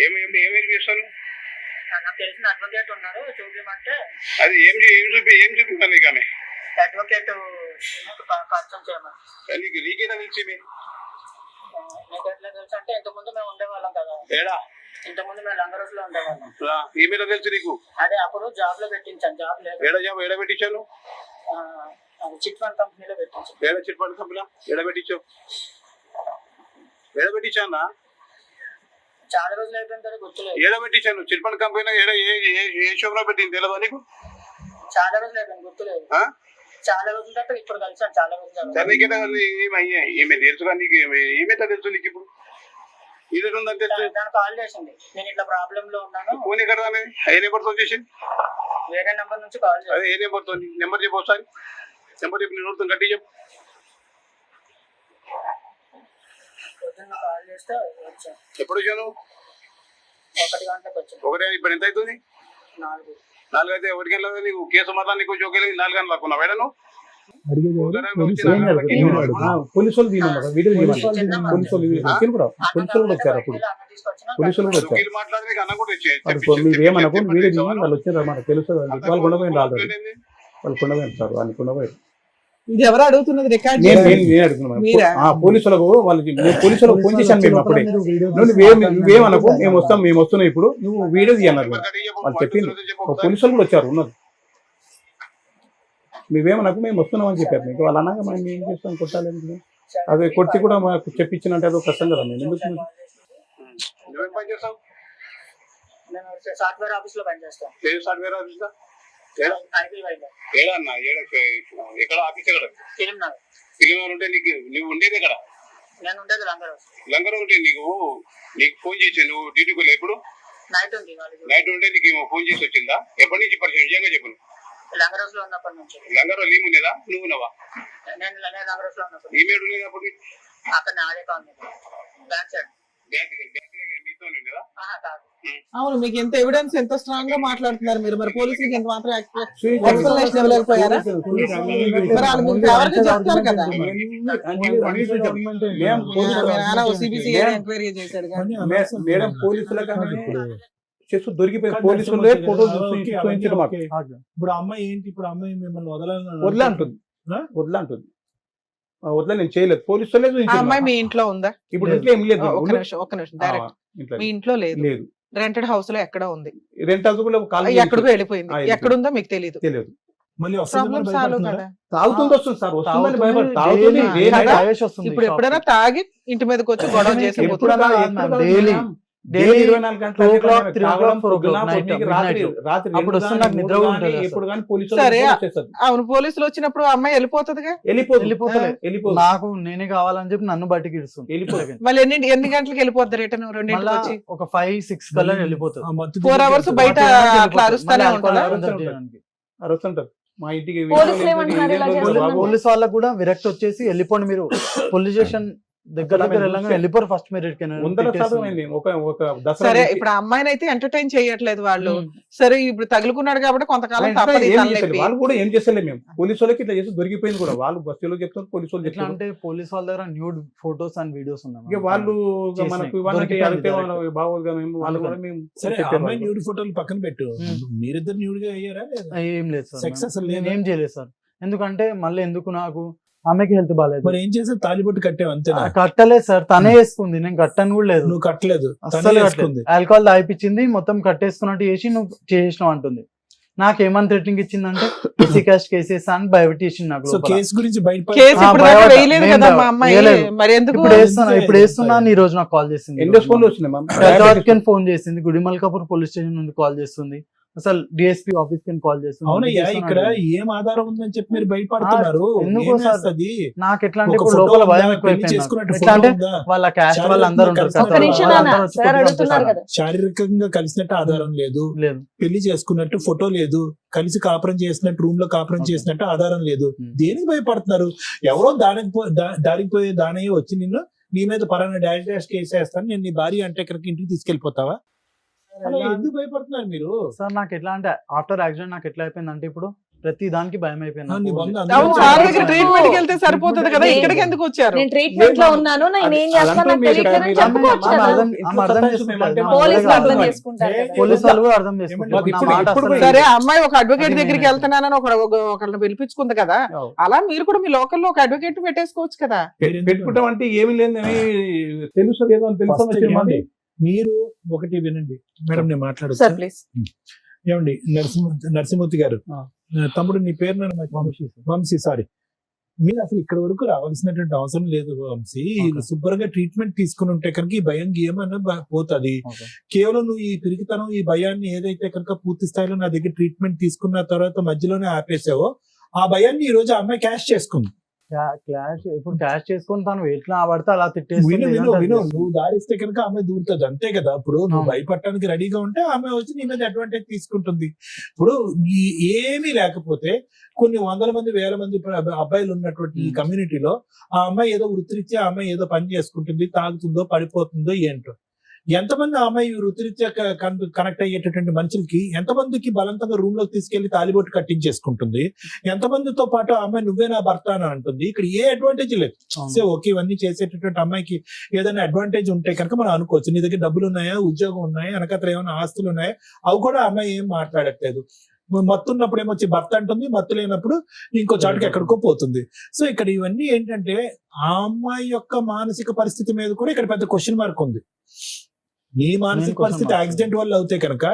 ఏమేమి చేస్తాను నాకు తెలిసిన అడ్వకేట్ ఉన్నారు చూపించమంటే అది ఏం చూపిస్తాను నీకు ఆమె అడ్వకేట్ పరిచయం చేయమని నీకేనా తెలిసి మీకు ఎట్లా తెలుసు అంటే ఇంతకుముందు మేము ఉండేవాళ్ళం కదా ఏడా ఇంతకుముందు మేము లంగరోస్ లో ఉండేవాళ్ళం ఈ మీద తెలుసు నీకు అదే అప్పుడు జాబ్ లో పెట్టించాను జాబ్ లేదు ఏడ పెట్టించాను చిట్ ఫండ్ కంపెనీలో పెట్టించాను ఏడ చిట్పండి కంపెనీ ఏడ పెట్టించావు ఏడ పెట్టించానా చాలా రోజులు అయిపోయిన తర్వాత గుర్తులేదు ఏడ పెట్టించాను చిట్పండి కంపెనీ ఏడ ఏ షోలో పెట్టింది తెలియదా నీకు చాలా రోజులు అయిపోయింది గుర్తులేదు ఆ? చాలా రోజుల తర్వాత ఇప్పుడు కలిసాను చాలా రోజులు సరే నీకేదా ఈమె తెలుసుగా నీకు ఏమైతే తెలుసు నీకు ఇప్పుడు ఇది ఉందని తెలుసు దానికి కాల్ చేసింది నేను ఇట్లా ప్రాబ్లం లో ఉన్నాను ఫోన్ ఎక్కడ ఏ నెంబర్తో చేసి వేరే నెంబర్ నుంచి కాల్ చేసింది అదే ఏ నెంబర్తో నెంబర్ చెప్పు ఒకసారి నెంబర్ చెప్పి నేను గట్టి చెప్పు పొద్దున్న కాల్ చేస్తే వచ్చాను ఎప్పుడు వచ్చాను 1 గంటలకు వచ్చాను ఒకటే ఇప్పుడు ఎంత అవుతుంది 4 4 అయితే 1 గంటల నీకు కేసు మాత్రం నీకు జోకేలి 4 గంటలు లాక్కున్నావు వేడను అడిగేది ఎవరు? పోలీసు ఏం వాళ్ళు. జరుగుతుంది? ఏం జరుగుతుంది? పోలీసు వాళ్ళు తీయమన్నారు వీడియో తీయమన్నారు పోలీసు వాళ్ళు వచ్చారు కూడా పోలీసు వాళ్ళు కూడా వచ్చారు అప్పుడు పోలీసు వాళ్ళు కూడా వచ్చారు వీళ్ళు మాట్లాడి నీకు అన్న కూడా వాళ్ళు మీరు ఏమనకు వీడియో తీయమని వాళ్ళు వచ్చారు అన్నమాట తెలుసు వాళ్ళు కొండపోయింది ఆల్రెడీ వాళ్ళు కొండపోయింది సార్ వాళ్ళు కొండపోయారు ఇది ఎవరు అడుగుతున్నది రికార్డ్ నేను చేసి? నేను అడుగుతున్నాను మీరా? పోలీసులకు వాళ్ళకి నేను పోలీసులకు ఫోన్ చేశాను మేము అప్పుడే నువ్వేమనకు మేము వస్తున్నాం ఇప్పుడు నువ్వు వీడియో తీయన్నారు వాళ్ళు చెప్పింది పోలీసు వాళ్ళు కూడా వచ్చారు ఉన్నారు మేమేమనకు మేము వస్తున్నాం అని చెప్పారు మీకు వాళ్ళు అన్నాక మనం ఏం చేస్తాం కొట్టాలని అదే కొట్టి కూడా మాకు చెప్పించినంటే అదో కష్టం కదా మేము ఎందుకు నువ్వేం పని చేస్తావు నేను సాఫ్ట్వేర్ ఆఫీస్ లో పనిచేస్తాను ఏ సాఫ్ట్వేర్ ఆఫీస్ ఐపీ వైద్య ఏడా అన్న ఎక్కడ ఆఫీస్ ఎక్కడ ఫిలిం నగర్ ఫిలిం ఉంటే నీకు నువ్వు ఉండేది ఎక్కడ నేను ఉండేది లంగరోస్ లంగర్ ఉంటే నీకు ఫోన్ చేసి నువ్వు డ్యూటీకి ఎప్పుడు నైట్ ఉంది వాళ్ళకి నైట్ ఉంటే నీకు ఫోన్ చేసి వచ్చిందా ఎప్పటి నుంచి పరిచయం నిజంగా చెప్పను లంగరోస్ లో ఉన్నప్పటి నుంచి లంగర్ లీమ్ ఉండేదా నువ్వు ఉన్నావా నేను లంగరోస్ లో ఉన్నప్పుడు ఈమెయిల్ ఉండేది అప్పుడు అక్కడ అదే కాలనీ బ్యాక్ సైడ్ మీతో ఉండేదా కాదు అవును మీకు ఎంత ఎవిడెన్స్ ఎంత స్ట్రాంగ్ గా మాట్లాడుతున్నారు మీరు మరి పోలీసులకి ఎంత మాత్రం ఎక్స్ప్లెనేషన్ ఇవ్వలేకపోయారా మరి వాళ్ళు మీకు ఎవరికి చెప్తారు కదా సిబిసి ఎంక్వైరీ చేశాడు కానీ మేడం పోలీసుల చేస్తూ దొరికిపోయి పోలీసులే ఫోటోలు చూపించారు మాకు ఇప్పుడు అమ్మాయి ఏంటి ఇప్పుడు అమ్మాయి మిమ్మల్ని వదలని వదిలే అంటుంది వదిలే అంటుంది వదిలే నేను చేయలేదు, పోలీసు వాళ్ళే ఆ చూపించారు. అమ్మాయి మీ ఇంట్లో ఉందా? ఇప్పుడు ఇంట్లో ఏం లేదు, ఒక్క నిమిషం డైరెక్ట్ ఇంట్లో మీ ఇంట్లో లేదు, లేదు. రెంటెడ్ హౌస్ లో ఎక్కడ ఉంది, రెంట్ హౌస్ కూడా కాల్ ఎక్కడికో వెళ్ళిపోయింది, వెళ్ళిపోయింది. ఎక్కడుందో మీకు తెలియదు. తెలియదు. మళ్ళీ ప్రాబ్లం సాల్వ్ కదా. తాగుతుంది వస్తుంది సార్, వస్తుందని తాగుతుంది, భయపడి తాగుతుంది. daily, day కదా? night. తాగేసి వస్తుంది ఇప్పుడు shop ఎప్పుడైనా కి. తాగి ఇంటి మీదకి వచ్చి గొడవ చేసి ఎప్పుడు పోతుంది. కాదు, కాదు, ఎప్పుడు ma'am, కాదు, daily. ma'am. Daily 24 గంటలు 2 o'clock, 3 o'clock, తాగడం, 4 o'clock, పొద్దున, night, పొద్దున్నకి రాత్రి midnight. రాత్రి అప్పుడు 2 వస్తే గానీ, నాకు నిద్ర 3 కూడా గానీ, ఉంటుంది ఎప్పుడు కానీ పోలీసు సరే. వాళ్ళు వచ్చేస్తారు. అవును, పోలీసులు వచ్చినప్పుడు ఆ అమ్మాయి వెళ్ళిపోతుందిగా. వెళ్ళిపోతలే. వెళ్ళిపోదు. నాకు నేనే కావాలని చెప్పి నన్ను బయటికి ఇడుస్తుంది. వెళ్ళిపోదు. మళ్ళీ ఎన్ని గంటలకు వెళ్ళిపోద్ది రిటర్న్? రెండింటికి మళ్ళా వచ్చి ఒక 5-6 కల్లా వెళ్ళిపోతుంది. 4 hours బయట అట్లా అరుస్తూనే మళ్ళీ ఉంటారా? alcohol తాగడం చేయడానికి. అరుస్తుంటారు మా ఇంటికి. పోలీసులు ఏమంటున్నారు ఇలా చేస్తున్నారు? పోలీస్ వాళ్ళకు కూడా విరక్తి వచ్చేసి వెళ్ళిపోండి మీరు పోలీస్ స్టేషన్ దగ్గర వెళ్ళంగా వెళ్ళిపోరు ఫస్ట్ మీరు ముందర శాతం అయింది. ఒక దసరా సరే, నుంచి ఇప్పుడు ఆ అమ్మాయిని అయితే ఎంటర్టైన్ చేయట్లేదు వాళ్ళు. ఉమ్. సరే, ఇప్పుడు తగులుకున్నాడు కాబట్టి కొంతకాలం ఆయన తప్పదు ఈ ఏం తలనొప్పి. చేసేది? వాళ్ళు కూడా ఏం చేస్తలే మేము పోలీసు వాళ్ళకి ఇట్లా చేసి దొరికిపోయింది కూడా. వాళ్ళు బస్సులో చెప్తారు, పోలీసు వాళ్ళు ఎట్లా చెప్తారు. అంటే పోలీస్ వాళ్ళ దగ్గర న్యూడ్ ఫోటోస్ అండ్ వీడియోస్ ఇక ఉన్నాయి వాళ్ళు చేసినాయి. మనకు ఇవన్నీ దొరికిపోయింది అడిగితే direct. వాళ్ళు బాగోదుగా మేము వాళ్ళు కూడా మేము సరే, చెప్పేవాళ్ళం. అమ్మాయి న్యూడ్ ఫోటోలు పక్కన పెట్టు, మీరిద్దరు న్యూడ్ గా అయ్యారా లేదా? ఏం లేదు సార్, Sex అసలు లేదా? నేను ఏం చేయలేదు సార్. ఎందుకంటే మళ్ళీ ఎందుకు నాకు ఆమెకి హెల్త్ బాగాలేదు. మరి ఏం చేసే తాలిబొట్టు కట్టావు అంతేనా? కట్టలేదు సార్, తనే వేసుకుంది, నేను కట్టను కూడా లేదు. నువ్వు కట్టలేదు, తనే అస్సలు వేసుకుంది. ఆల్కహాల్ తాగిపించింది, మొత్తం కట్టేసుకున్నట్టు చేసి నువ్వు చేసినావు అంటుంది. నాకేమని థ్రెటనింగ్ ఇచ్చిందంటే ఈసీ క్యాష్ కేసెస్ అని భయపెట్టేసింది నాకు సో లోపల. కేసు గురించి బయట కేసు ఇప్పుడు దాకా భయపడ్డా. వేయలేదు నేను కదా మా అమ్మాయి. వేయలేదు. మరి ఎందుకు? ఇప్పుడు వేస్తున్నాను. ఈ రోజు నాకు కాల్ చేసింది. ఎన్ని ఫోన్లు వచ్చినాయి మ్యామ్? ఫోన్ చేసింది, గుడిమల్కాపూర్ పోలీస్ స్టేషన్ నుండి కాల్ చేస్తుంది, అసలు డిఎస్పీ ఆఫీస్ కి కాల్ చేస్తుంది. అవునయ్యా, ఇక్కడ ఏం ఆధారం ఉందని చెప్పి మీరు భయపడుతున్నారు? ఎందుకో ఏం సార్, చేస్తది? నాకు ఎట్లా అంటే ఒక ఇప్పుడు ఫోటో లోపల భయం ఉందా? ఎక్కువైపోయింది పెళ్లి నాకు. చేసుకున్నట్టు ఎట్లా ఫోటో అంటే ఉందా? వాళ్ళ క్యాస్ట్ వాళ్ళు అందరూ ఉంటారు కదా, ఒక నిమిషం వాళ్ళందరూ నాన్న, వచ్చి సార్ కొట్టి అడుగుతున్నారు పంపిస్తారు. కదా. శారీరకంగా కలిసినట్టు ఆధారం లేదు, లేదు. పెళ్లి చేసుకున్నట్టు ఫోటో లేదు, కలిసి కాపురం చేసినట్టు రూమ్ లో కాపురం Okay. చేసినట్టు ఆధారం లేదు. Hmm. దేనికి భయపడుతున్నారు? ఎవరో దానికి పోయే దానయ్య వచ్చి నిన్ను నీ మీద పరాన్న డాష్ కేసు వేస్తాను, నేను నీ భార్య అంటే ఇక్కడికి ఇంటికి తీసుకెళ్లిపోతావా? అలా ఎందుకు భయపడుతున్నారు మీరు? సార్ నాకు ఎట్లా అంటే ఆఫ్టర్ యాక్సిడెంట్ నాకు ఎట్లా అయిపోయింది అంటే ఇప్పుడు ప్రతి దానికి భయం అయిపోయింది నీ నాకు. బంధు అవును, అందరూ వాళ్ళ దగ్గర చెప్పారు. ట్రీట్మెంట్ కి వెళ్తే సరిపోతుంది కదా, నేను- ఇక్కడికి ఎందుకు వచ్చారు? నేను ట్రీట్మెంట్ లో ఉన్నాను, నేను ఏం చేస్తాను నాకు తెలియట్లేదని చెప్పుకోవచ్చు ఆమె కదా. అర్థం- ఆమె అర్థం చేసుకుంటారు. పోలీసులు అర్థం ఆమె చేసుకుంటారు కదా. పోలీసు వాళ్ళు కూడా అర్థం ఏమంటే చేసుకుంటారు. నా ఇప్పుడు- మాట ఇప్పుడు అసలు కూడా- సరే, ఆ అమ్మాయి ఒక అడ్వకేట్ అది దగ్గరికి నేను- వెళ్తున్నానని ఒకళ్ళని పిలిపించుకుంది కదా, అలా మీరు కూడా మీ లోకల్లో ఒక అడ్వకేట్ పెట్టేసుకోవచ్చు కదా. పెట్టుకుంటాం అంటే ఏమి లేదని తెలుసు ఏదో అని తెలుసు First ఏమండి? మీరు ఒకటి వినండి మేడం, నేను సార్ మాట్లాడచ్చు. ప్లీజ్. ఏమండి నరసింహమూర్తి గారు, ఆ. తమ్ముడు నీ పేరు నన్ను వంశీ, సారీ. మీరు అసలు ఇక్కడ వరకు రావాల్సినటువంటి అవసరం లేదు వంశీ. Okay. శుభ్రంగా ట్రీట్మెంట్ తీసుకుని ఉంటే కనుక ఈ భయం ఏమన్నా పోతుంది. Okay. కేవలం నువ్వు ఈ పిరికితనం, ఈ భయాన్ని ఏదైతే కనుక పూర్తి స్థాయిలో నా దగ్గర ట్రీట్మెంట్ తీసుకున్న తర్వాత మధ్యలోనే ఆపేసావో, ఆ భయాన్ని ఈ రోజు ఆ అమ్మాయి క్యాష్ చేసుకుంది. క్లాష్ ఇప్పుడు క్యాష్ చేసుకొని తను ఎట్లా పడితే అలా విను తిట్టేస్తుంది. విను ఏదంటే అది విను చేస్తుంది. నువ్వు దారిస్తే కనుక ఆమె దూరుతుంది, అంతే కదా. ఇప్పుడు నువ్వు అవును. భయపడటానికి రెడీగా ఉంటే ఆమె వచ్చి నీ మీద అడ్వాంటేజ్ తీసుకుంటుంది. ఇప్పుడు ఏమీ లేకపోతే కొన్ని వందల మంది, వేల మంది అబ్బాయిలు ఉన్నటువంటి ఈ కమ్యూనిటీలో ఆ అమ్మాయి ఏదో వృత్తిరీత్యా ఆ అమ్మాయి ఏదో పని చేసుకుంటుంది, తాగుతుందో పడిపోతుందో ఏంటో. ఎంతమంది ఆ అమ్మాయి వృత్తిరీత్యా కనెక్ట్ అయ్యేటటువంటి మనుషులకి ఎంతమందికి బలవంతంగా రూమ్ లోకి తీసుకెళ్లి తాలిబొట్టు కట్టించేసుకుంటుంది, ఎంతమందితో పాటు ఆ అమ్మాయి నువ్వే నా భర్త అని అంటుంది. ఇక్కడ ఏ అడ్వాంటేజ్ లేదు. అవును. సో ఓకే, ఇవన్నీ చేసేటటువంటి అమ్మాయికి ఏదైనా అడ్వాంటేజ్ ఉంటే కనుక మనం అనుకోవచ్చు. నీ దగ్గర డబ్బులు ఉన్నాయా, ఉద్యోగం ఉన్నాయా, వెనకత్ర ఏమైనా ఆస్తులు ఉన్నాయా, అవి కూడా ఆ అమ్మాయి ఏం మాట్లాడట్లేదు. మత్తు ఉన్నప్పుడు ఏమొచ్చి భర్త అంటుంది, మత్తు లేనప్పుడు ఇంకో చాటుకి ఎక్కడికో పోతుంది. సో ఇక్కడ ఇవన్నీ ఏంటంటే ఆ అమ్మాయి యొక్క మానసిక పరిస్థితి మీద కూడా ఇక్కడ పెద్ద క్వశ్చన్ మార్క్ ఉంది. నీ మానసిక question పరిస్థితి mark. యాక్సిడెంట్ వల్ల అవుతే కనుక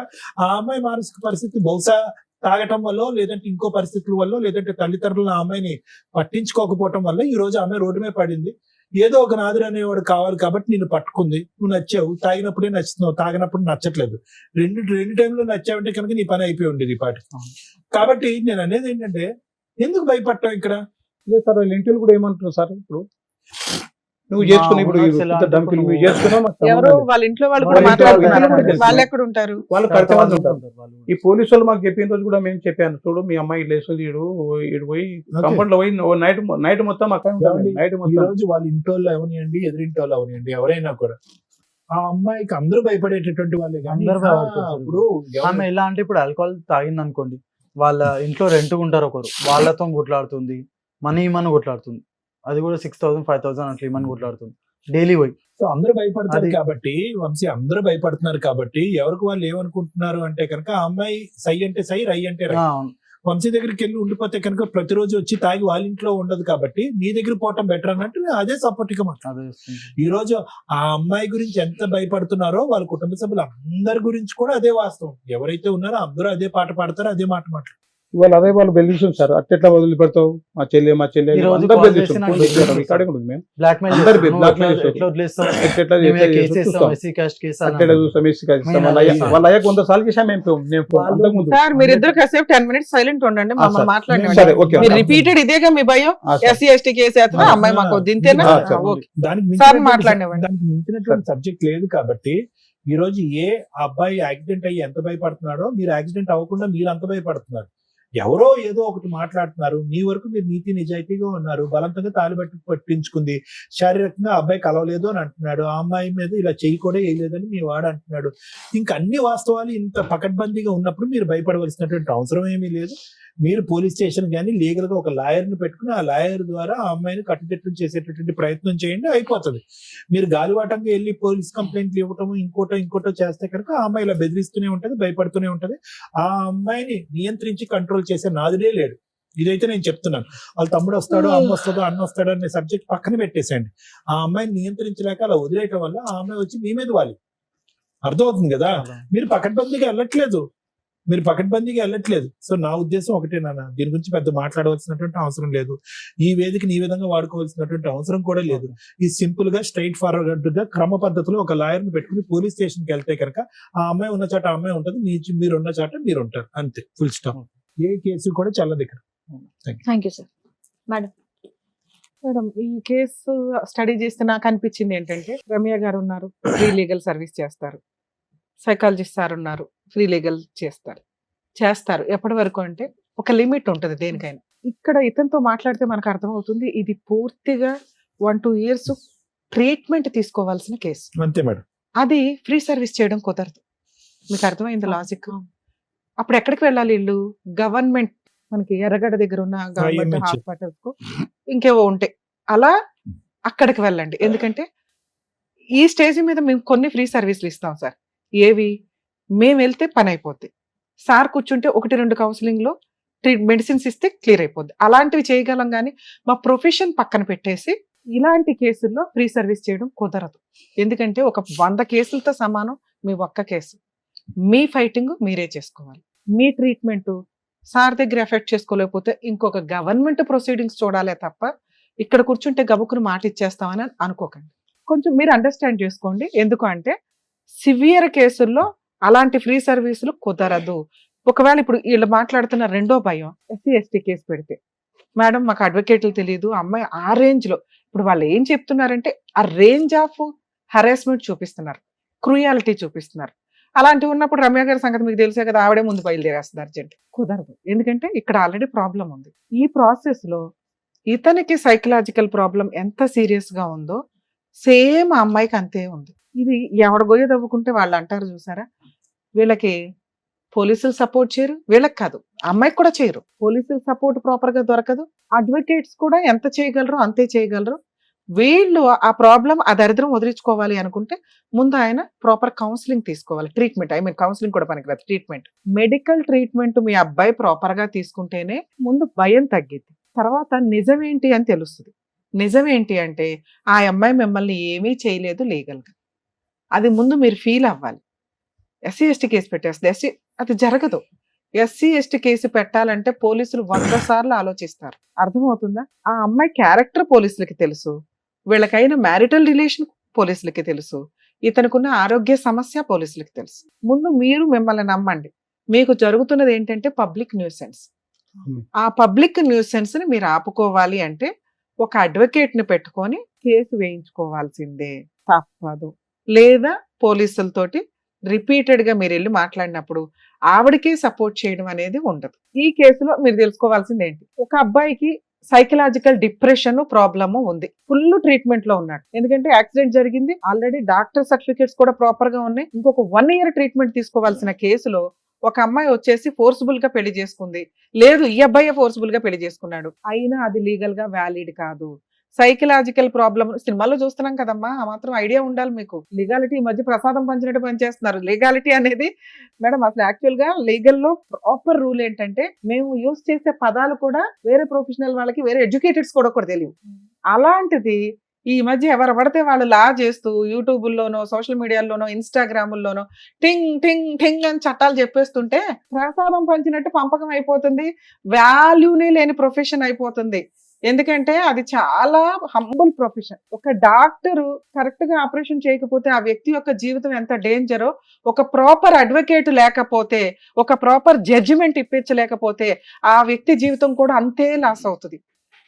ఆ అమ్మాయి మానసిక పరిస్థితి బహుశా తాగటం వల్ల, లేదంటే ఇంకో పరిస్థితుల వల్ల, లేదంటే తల్లిదండ్రులు ఆ అమ్మాయిని పట్టించుకోకపోవటం వల్ల ఈ రోజు ఆమె రోడ్డు మీద పడింది. ఏదో ఒక నాదురు అనేవాడు కావాలి కాబట్టి నిన్ను పట్టుకుంది. నువ్వు నచ్చావు, తాగినప్పుడే నచ్చుతున్నావు, తాగినప్పుడు నచ్చట్లేదు. రెండు టైంలో నచ్చావంటే కనుక నీ పని అయిపోయి ఉండేది ఈ పాటి. కాబట్టి నేను అనేది ఏంటంటే, ఎందుకు భయపడటం ఇక్కడ? లేదు సార్, వాళ్ళ ఇంటిలో కూడా ఏమంటున్నారు సార్, ఇప్పుడు నువ్వు చేసుకుని ఇప్పుడు నాకు ఎలా అంటే డంపింగ్ ఇప్పుడు నువ్వు చేసుకున్నావు, మాకు సంబంధం ఎవరు లేదు. వాళ్ళ ఇంట్లో వాళ్ళు వాళ్ళ కూడా ఇంట్లో మాట్లాడుతున్నారు, వాళ్ళు కూడా వాళ్ళు తెలుసు. ఎక్కడ ఉంటారు? వాళ్ళు కరెక్ట్ మంది ఉంటారు. వాళ్ళు కూడా. ఈ పోలీసు వాళ్ళు మాకు చెప్పిన రోజు కూడా మేము చెప్పాను, చూడు మీ అమ్మాయి లేస్తుంది, ఇడు పోయి కంపౌండ్ లో పోయి నైట్ మొత్తం అక్కడ ఏమండి? నైట్ ఈ మొత్తం రోజు వాళ్ళ ఇంటోళ్ళు అవనియండి, ఎదురింటి వాళ్ళు అవనియండి, ఎవరైనా కూడా ఆ అమ్మాయికి అందరూ భయపడేటటువంటి వాళ్ళే. కానీ అందరూ భయపడతారు. ఇప్పుడు ఆమె ఎలా అంటే ఇప్పుడు ఆల్కహాల్ తాగింది అనుకోండి, వాళ్ళ ఇంట్లో రెంట్ ఉంటారు ఒకరు, వాళ్ళతో కొట్లాడుతుంది, మనీ ఇమ్మని కొట్లాడుతుంది. అది కూడా 6,000 5,000 అట్లా ఇమ్మని కొట్లాడుతుంది డైలీ పోయి. సో అందరూ భయపడతారు అది- కాబట్టి, వంశీ అందరూ భయపడుతున్నారు కాబట్టి ఎవరికి వాళ్ళు ఏమనుకుంటున్నారు అంటే కనుక ఆ అమ్మాయి సై అంటే సై, రై అంటే రై. ఆ, వంశీ దగ్గరికి వెళ్ళి ఉండిపోతే కనుక ప్రతిరోజు వచ్చి తాగి వాళ్ళ ఇంట్లో ఉండదు కాబట్టి నీ దగ్గర పోవటం బెటర్ అన్నట్టు నేను అదే సపోర్ట్ గా మాట్లాడు. ఈ రోజు ఆ అమ్మాయి గురించి ఎంత భయపడుతున్నారో వాళ్ళ కుటుంబ సభ్యులు అందరి గురించి కూడా అదే వాస్తవం. ఎవరైతే ఉన్నారో అందరూ అదే పాట పాడతారో అదే మాట మాట్లాడతారు. ఇవాళ అదే వాళ్ళు బెదిరిస్తుంది సార్, అట్లా వదిలిపెడతావు మా చెల్లి ఈ రోజు అందరు call బెదిరిస్తారు. చేసి నాకు పోలీస్ స్టేషన్ రికార్డింగ్ ఉంది మేము. బ్లాక్మెయిల్ అందరు blackmail చేస్తారు. ఎట్లా వదిలేస్తావు ఎట్లా మేము చేస్తే కేసు చూస్తాం. వేస్తాం, ఎస్సీ కాస్ట్ కేసు అని అట్లా చూస్తాం, ఎస్సీ కాదు ఇస్తాం. వాళ్ళ అయ్యాక 100 సార్లు చేసాం మేము అంతకుముందు. సార్ మీరిద్దరు కాసేపు 10 minutes సైలెంట్ ఉండండి, మమ్మల్ని సరే మాట్లాడండి. ఓకే మీరు రిపీటెడ్ ఇదేగా మీ భయం, ఎస్సీ ఎస్టీ కేసు వేస్తున్నా అమ్మాయి మాకు దింతేనా? సరే. ఓకే దానికి సార్ మించినటువంటి మాట్లాడినవ్వండి. దానికి మించినటువంటి సబ్జెక్ట్ లేదు కాబట్టి ఈ రోజు ఏ అబ్బాయి యాక్సిడెంట్ అయ్యి ఎంత భయపడుతున్నాడో మీరు యాక్సిడెంట్ అవ్వకుండా మీరు అంత భయపడుతున్నారు. ఎవరో ఏదో ఒకటి మాట్లాడుతున్నారు, మీ వరకు మీరు నీతి నిజాయితీగా ఉన్నారు, బలవంతంగా తాలిబట్టి పట్టించుకుంది, శారీరకంగా అబ్బాయి కలవలేదు అని అంటున్నాడు, ఆ అమ్మాయి మీద ఇలా చెయ్యి కూడా వేయలేదని మీ వాడు అంటున్నాడు. ఇంకా అన్ని వాస్తవాలు ఇంత పకడ్బందీగా ఉన్నప్పుడు మీరు భయపడవలసినటువంటి అవసరం ఏమీ లేదు. మీరు పోలీస్ స్టేషన్ కానీ లీగల్ గా ఒక లాయర్ ని పెట్టుకుని ఆ లాయర్ ద్వారా ఆ అమ్మాయిని కట్టుదిట్టం చేసేటటువంటి ప్రయత్నం చేయండి, అయిపోతుంది. మీరు గాలివాటంగా వెళ్ళి పోలీస్ కంప్లైంట్లు ఇవ్వటము ఇంకోటో చేస్తే కనుక ఆ అమ్మాయి ఇలా బెదిరిస్తూనే ఉంటది, భయపడుతూనే ఉంటది. ఆ అమ్మాయిని నియంత్రించి కంట్రోల్ చేసే నాదుడే లేడు. ఇదైతే నేను చెప్తున్నాను. వాళ్ళ తమ్ముడు వస్తాడో అమ్మ వస్తాడో అన్న వస్తాడో అనే సబ్జెక్ట్ పక్కన పెట్టేసేయండి. ఆ అమ్మాయిని నియంత్రించలేక అలా వదిలేయటం వల్ల ఆ అమ్మాయి వచ్చి మీ మీద వాలి. అర్థమవుతుంది కదా? మీరు పకడ్బందీగా వెళ్ళట్లేదు. సో నా ఉద్దేశం ఒకటే నాన్న, దీని గురించి పెద్ద మాట్లాడవలసినటువంటి అవసరం లేదు. ఈ వేదికని ఈ విధంగా వాడుకోవాల్సినటువంటి అవసరం కూడా లేదు. ఈ సింపుల్ గా స్ట్రైట్ ఫార్వర్డ్ గా క్రమ పద్ధతిలో ఒక లాయర్ ని పెట్టుకుని పోలీస్ స్టేషన్ కి వెళ్తే కనుక ఆ అమ్మాయి ఉన్న చాట ఆ అమ్మాయి ఉంటుంది, మీరు ఉన్న చాట మీరు ఉంటారు, అంతే, ఫుల్ స్టాప్. ఏ కేసు కూడా చల్లదు ఇక్కడ. Thank you sir. మేడం, ఈ కేసు స్టడీ చేస్తే నాకు అనిపించింది ఏంటంటే, రమ్య గారు ఉన్నారు, ఫ్రీ లీగల్ సర్వీస్ చేస్తారు, సైకాలజిస్ట్ సార్ ఉన్నారు, ఫ్రీ లీగల్ చేస్తారు. ఎప్పటి వరకు అంటే ఒక లిమిట్ ఉంటుంది దేనికైనా. ఇక్కడ ఇతనితో మాట్లాడితే మనకు అర్థమవుతుంది ఇది పూర్తిగా 1-2 years ట్రీట్మెంట్ తీసుకోవాల్సిన కేసు. అంతే మేడం. అది ఫ్రీ సర్వీస్ చేయడం కుదరదు. మీకు అర్థమైంది లాజిక్? అప్పుడు ఎక్కడికి వెళ్ళాలి వీళ్ళు? గవర్నమెంట్, మనకి ఎర్రగడ్డ దగ్గర ఉన్న గవర్నమెంట్ IMH. హాస్పిటల్స్ కు ఇంకేవో ఉంటాయి, అలా అక్కడికి వెళ్ళండి. ఎందుకంటే ఈ స్టేజ్ మీద మేము కొన్ని ఫ్రీ సర్వీసులు ఇస్తాం సార్. ఏవి? మేము వెళ్తే పని అయిపోద్ది, సార్ కూర్చుంటే 1-2 కౌన్సిలింగ్ లో మెడిసిన్స్ ఇస్తే క్లియర్ అయిపోద్ది, అలాంటివి చేయగలం. కానీ మా ప్రొఫెషన్ పక్కన పెట్టేసి ఇలాంటి కేసుల్లో ఫ్రీ సర్వీస్ చేయడం కుదరదు. ఎందుకంటే ఒక 100 కేసులతో సమానం మీ ఒక్క కేసు. మీ ఫైటింగ్ మీరే చేసుకోవాలి. మీ ట్రీట్మెంట్ సార్ దగ్గర ఎఫెక్ట్ చేసుకోలేకపోతే ఇంకొక గవర్నమెంట్ ప్రొసీడింగ్స్ చూడాలే తప్ప ఇక్కడ కూర్చుంటే గబుకుని మాట ఇచ్చేస్తామని అనుకోకండి. కొంచెం మీరు అండర్స్టాండ్ చేసుకోండి. ఎందుకు అంటే సివియర్ కేసుల్లో అలాంటి ఫ్రీ సర్వీసులు కుదరదు. ఒకవేళ ఇప్పుడు వీళ్ళు మాట్లాడుతున్న రెండో భయం, ఎస్సీ ఎస్టీ కేసు పెడితే మేడం మాకు అడ్వకేట్లు తెలియదు, అమ్మాయి ఆ రేంజ్ లో, ఇప్పుడు వాళ్ళు ఏం చెప్తున్నారంటే ఆ రేంజ్ ఆఫ్ హరాస్మెంట్ చూపిస్తున్నారు, క్రూయాలిటీ చూపిస్తున్నారు. అలాంటివి ఉన్నప్పుడు రమ్య గారి సంగతి మీకు తెలిసే కదా, ఆవిడే ముందు బయలుదేరేస్తుంది అర్జెంట్. కుదరదు, ఎందుకంటే ఇక్కడ ఆల్రెడీ ప్రాబ్లం ఉంది. ఈ ప్రాసెస్ లో ఇతనికి సైకలాజికల్ ప్రాబ్లం ఎంత సీరియస్ గా ఉందో సేమ్ ఆ అమ్మాయికి అంతే ఉంది. ఇది ఎవడ గొయ్య తవ్వుకుంటే వాళ్ళు అంటారు చూసారా, వీళ్ళకి పోలీసులు సపోర్ట్ చేయరు, వీళ్ళకి కాదు అమ్మాయికి కూడా చేయరు. పోలీసులు సపోర్ట్ ప్రాపర్ గా దొరకదు, అడ్వకేట్స్ కూడా ఎంత చేయగలరు అంతే చేయగలరు. వీళ్ళు ఆ ప్రాబ్లం ఆ దరిద్రం వదిలించుకోవాలి అనుకుంటే ముందు ఆయన ప్రాపర్ కౌన్సిలింగ్ తీసుకోవాలి. ట్రీట్మెంట్, కౌన్సిలింగ్ కూడా పనికిరాదు, ట్రీట్మెంట్, మెడికల్ ట్రీట్మెంట్ మీ అబ్బాయి ప్రాపర్ గా తీసుకుంటేనే ముందు భయం తగ్గిద్ది. తర్వాత నిజమేంటి అని తెలుస్తుంది. నిజమేంటి అంటే ఆ అమ్మాయి మిమ్మల్ని ఏమీ చేయలేదు లీగల్ గా, అది ముందు మీరు ఫీల్ అవ్వాలి. ఎస్సీ ఎస్టీ కేసు పెట్టేస్తుంది, అది జరగదు. ఎస్సీ ఎస్టీ కేసు పెట్టాలంటే పోలీసులు 100 సార్లు ఆలోచిస్తారు. అర్థమవుతుందా? ఆ అమ్మాయి క్యారెక్టర్ పోలీసులకి తెలుసు, వీళ్ళకైన మ్యారిటల్ రిలేషన్ పోలీసులకి తెలుసు, ఇతనుకున్న ఆరోగ్య సమస్య పోలీసులకి తెలుసు. ముందు మీరు మిమ్మల్ని నమ్మండి. మీకు జరుగుతున్నది ఏంటంటే పబ్లిక్ న్యూసెన్స్. ఆ పబ్లిక్ న్యూసెన్స్ ని మీరు ఆపుకోవాలి అంటే ఒక అడ్వకేట్ ని పెట్టుకొని కేసు వేయించుకోవాల్సిందే, తప్పదు. లేదా పోలీసులతోటి రిపీటెడ్ గా మీరు వెళ్ళి మాట్లాడినప్పుడు ఆవిడకి సపోర్ట్ చేయడం అనేది ఉండదు. ఈ కేసులో మీరు తెలుసుకోవాల్సింది ఏంటి, ఒక అబ్బాయికి సైకలాజికల్ డిప్రెషన్ ప్రాబ్లమ్ ఉంది, ఫుల్ ట్రీట్మెంట్ లో ఉన్నాడు. ఎందుకంటే యాక్సిడెంట్ జరిగింది, ఆల్రెడీ డాక్టర్ సర్టిఫికేట్స్ కూడా ప్రాపర్ గా ఉన్నాయి. ఇంకొక 1 year ట్రీట్మెంట్ తీసుకోవాల్సిన కేసులో ఒక అమ్మాయి వచ్చేసి ఫోర్స్ఫుల్ గా పెళ్లి చేసుకుంది, లేదు ఈ అబ్బాయి ఫోర్స్ఫుల్ గా పెళ్లి చేసుకున్నాడు, అయినా అది లీగల్ గా వ్యాలిడ్ కాదు. సైకలాజికల్ ప్రాబ్లమ్ సినిమాల్లో చూస్తున్నాం కదమ్మా, ఆ మాత్రం ఐడియా ఉండాలి మీకు. లీగాలిటీ ఈ మధ్య ప్రసాదం పంచినట్టు పనిచేస్తున్నారు. లీగాలిటీ అనేది మేడం అసలు యాక్చువల్ గా లీగల్ లో ప్రాపర్ రూల్ ఏంటంటే, మేము యూజ్ చేసే పదాలు కూడా వేరే ప్రొఫెషనల్ వాళ్ళకి, వేరే ఎడ్యుకేటెడ్స్ కూడా తెలియవు. అలాంటిది ఈ మధ్య ఎవరు పడితే వాళ్ళు లా చేస్తూ యూట్యూబుల్లోనో, సోషల్ మీడియాలోనో, ఇన్స్టాగ్రాముల్లోనో టింగ్ టింగ్ టింగ్ అని చట్టాలు చెప్పేస్తుంటే ప్రసాదం పంచినట్టు పంపకం అయిపోతుంది. వాల్యూనే లేని ప్రొఫెషన్ అయిపోతుంది. ఎందుకంటే అది చాలా హంబుల్ ప్రొఫెషన్. ఒక డాక్టర్ కరెక్ట్ గా ఆపరేషన్ చేయకపోతే ఆ వ్యక్తి యొక్క జీవితం ఎంత డేంజరో, ఒక ప్రాపర్ అడ్వకేట్ లేకపోతే, ఒక ప్రాపర్ జడ్జిమెంట్ ఇప్పించలేకపోతే ఆ వ్యక్తి జీవితం కూడా అంతే లాస్ అవుతుంది.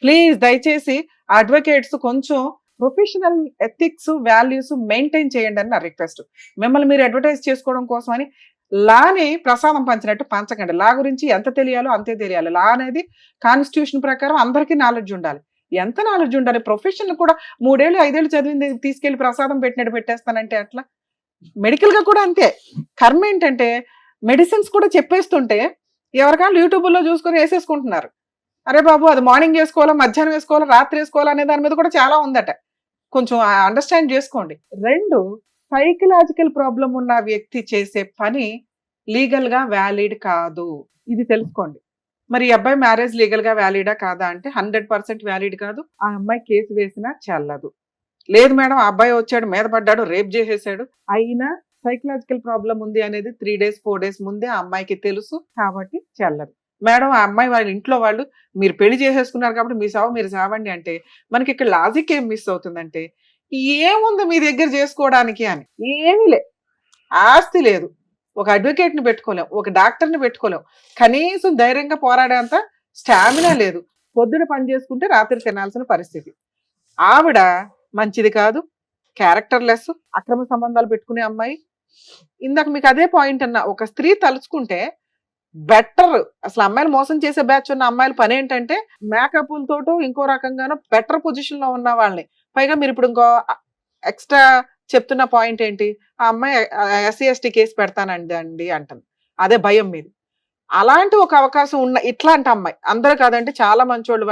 ప్లీజ్ దయచేసి అడ్వకేట్స్ కొంచెం ప్రొఫెషనల్ ఎథిక్స్, వాల్యూస్ మెయింటైన్ చేయండి అని నా రిక్వెస్ట్. మిమ్మల్ని మీరు అడ్వర్టైజ్ చేసుకోవడం కోసమని లాని ప్రసాదం పంచినట్టు పంచకండి. లా గురించి ఎంత తెలియాలో అంతే తెలియాలి. లా అనేది కాన్స్టిట్యూషన్ ప్రకారం అందరికీ నాలెడ్జ్ ఉండాలి. ఎంత నాలెడ్జ్ ఉండాలి? ప్రొఫెషన్ కూడా 3 ఏళ్ళు 5 ఏళ్ళు చదివింది తీసుకెళ్లి ప్రసాదం పెట్టినట్టు పెట్టేస్తానంటే అట్లా. మెడికల్ గా కూడా అంతే. కర్మ ఏంటంటే మెడిసిన్స్ కూడా చెప్పేస్తుంటే ఎవరికైనా యూట్యూబ్లో చూసుకొని వేసేసుకుంటున్నారు. అరే బాబు అది మార్నింగ్ వేసుకోవాలా, మధ్యాహ్నం వేసుకోవాలా, రాత్రి వేసుకోవాలా అనే దాని మీద కూడా చాలా ఉందట. కొంచెం అండర్స్టాండ్ చేసుకోండి. 2, సైకలాజికల్ ప్రాబ్లం ఉన్న వ్యక్తి చేసే పని లీగల్ గా వ్యాలిడ్ కాదు. ఇది తెలుసుకోండి. మరి ఈ అబ్బాయి మ్యారేజ్ లీగల్ గా వ్యాలిడా కాదా అంటే 100% వ్యాలిడ్ కాదు. ఆ అమ్మాయి కేసు వేసినా చెల్లదు. లేదు మేడం ఆ అబ్బాయి వచ్చాడు, మీద పడ్డాడు, రేప్ చేసేసాడు, అయినా సైకలాజికల్ ప్రాబ్లం ఉంది అనేది 3 days 4 days ముందే ఆ అమ్మాయికి తెలుసు కాబట్టి చెల్లదు. మేడం ఆ అమ్మాయి వాళ్ళ ఇంట్లో వాళ్ళు మీరు పెళ్లి చేసేసుకున్నారు కాబట్టి మీ సావు మీరు సావండి అంటే మనకి ఇక్కడ లాజిక్ ఏం మిస్ అవుతుందంటే, ఏముంది మీ దగ్గర చేసుకోవడానికి అని? ఏమీ లే. ఆస్తి లేదు, ఒక అడ్వకేట్ని పెట్టుకోలేం, ఒక డాక్టర్ని పెట్టుకోలేం, కనీసం ధైర్యంగా పోరాడేంత స్టామినా లేదు. పొద్దున పని చేసుకుంటే రాత్రి తినాల్సిన పరిస్థితి. ఆవిడ మంచిది కాదు, క్యారెక్టర్ లెస్, అక్రమ సంబంధాలు పెట్టుకునే అమ్మాయి. ఇందాక మీకు అదే పాయింట్ అన్నా, ఒక స్త్రీ తలుచుకుంటే బెటర్. అసలు అమ్మాయిలు మోసం చేసే బ్యాచ్ ఉన్న అమ్మాయిల పని ఏంటంటే మేకప్లతోటో ఇంకో రకంగానో బెటర్ పొజిషన్ లో ఉన్న వాళ్ళని. పైగా మీరు ఇప్పుడు ఇంకో ఎక్స్ట్రా చెప్తున్న పాయింట్ ఏంటి, ఆ అమ్మాయి SC ST కేసు పెడతానండి అంటుంది. అదే భయం మీది. అలాంటి ఒక అవకాశం ఉన్న ఇట్లాంటి అమ్మాయి, అందరూ కాదంటే చాలా మంచోళ్ళు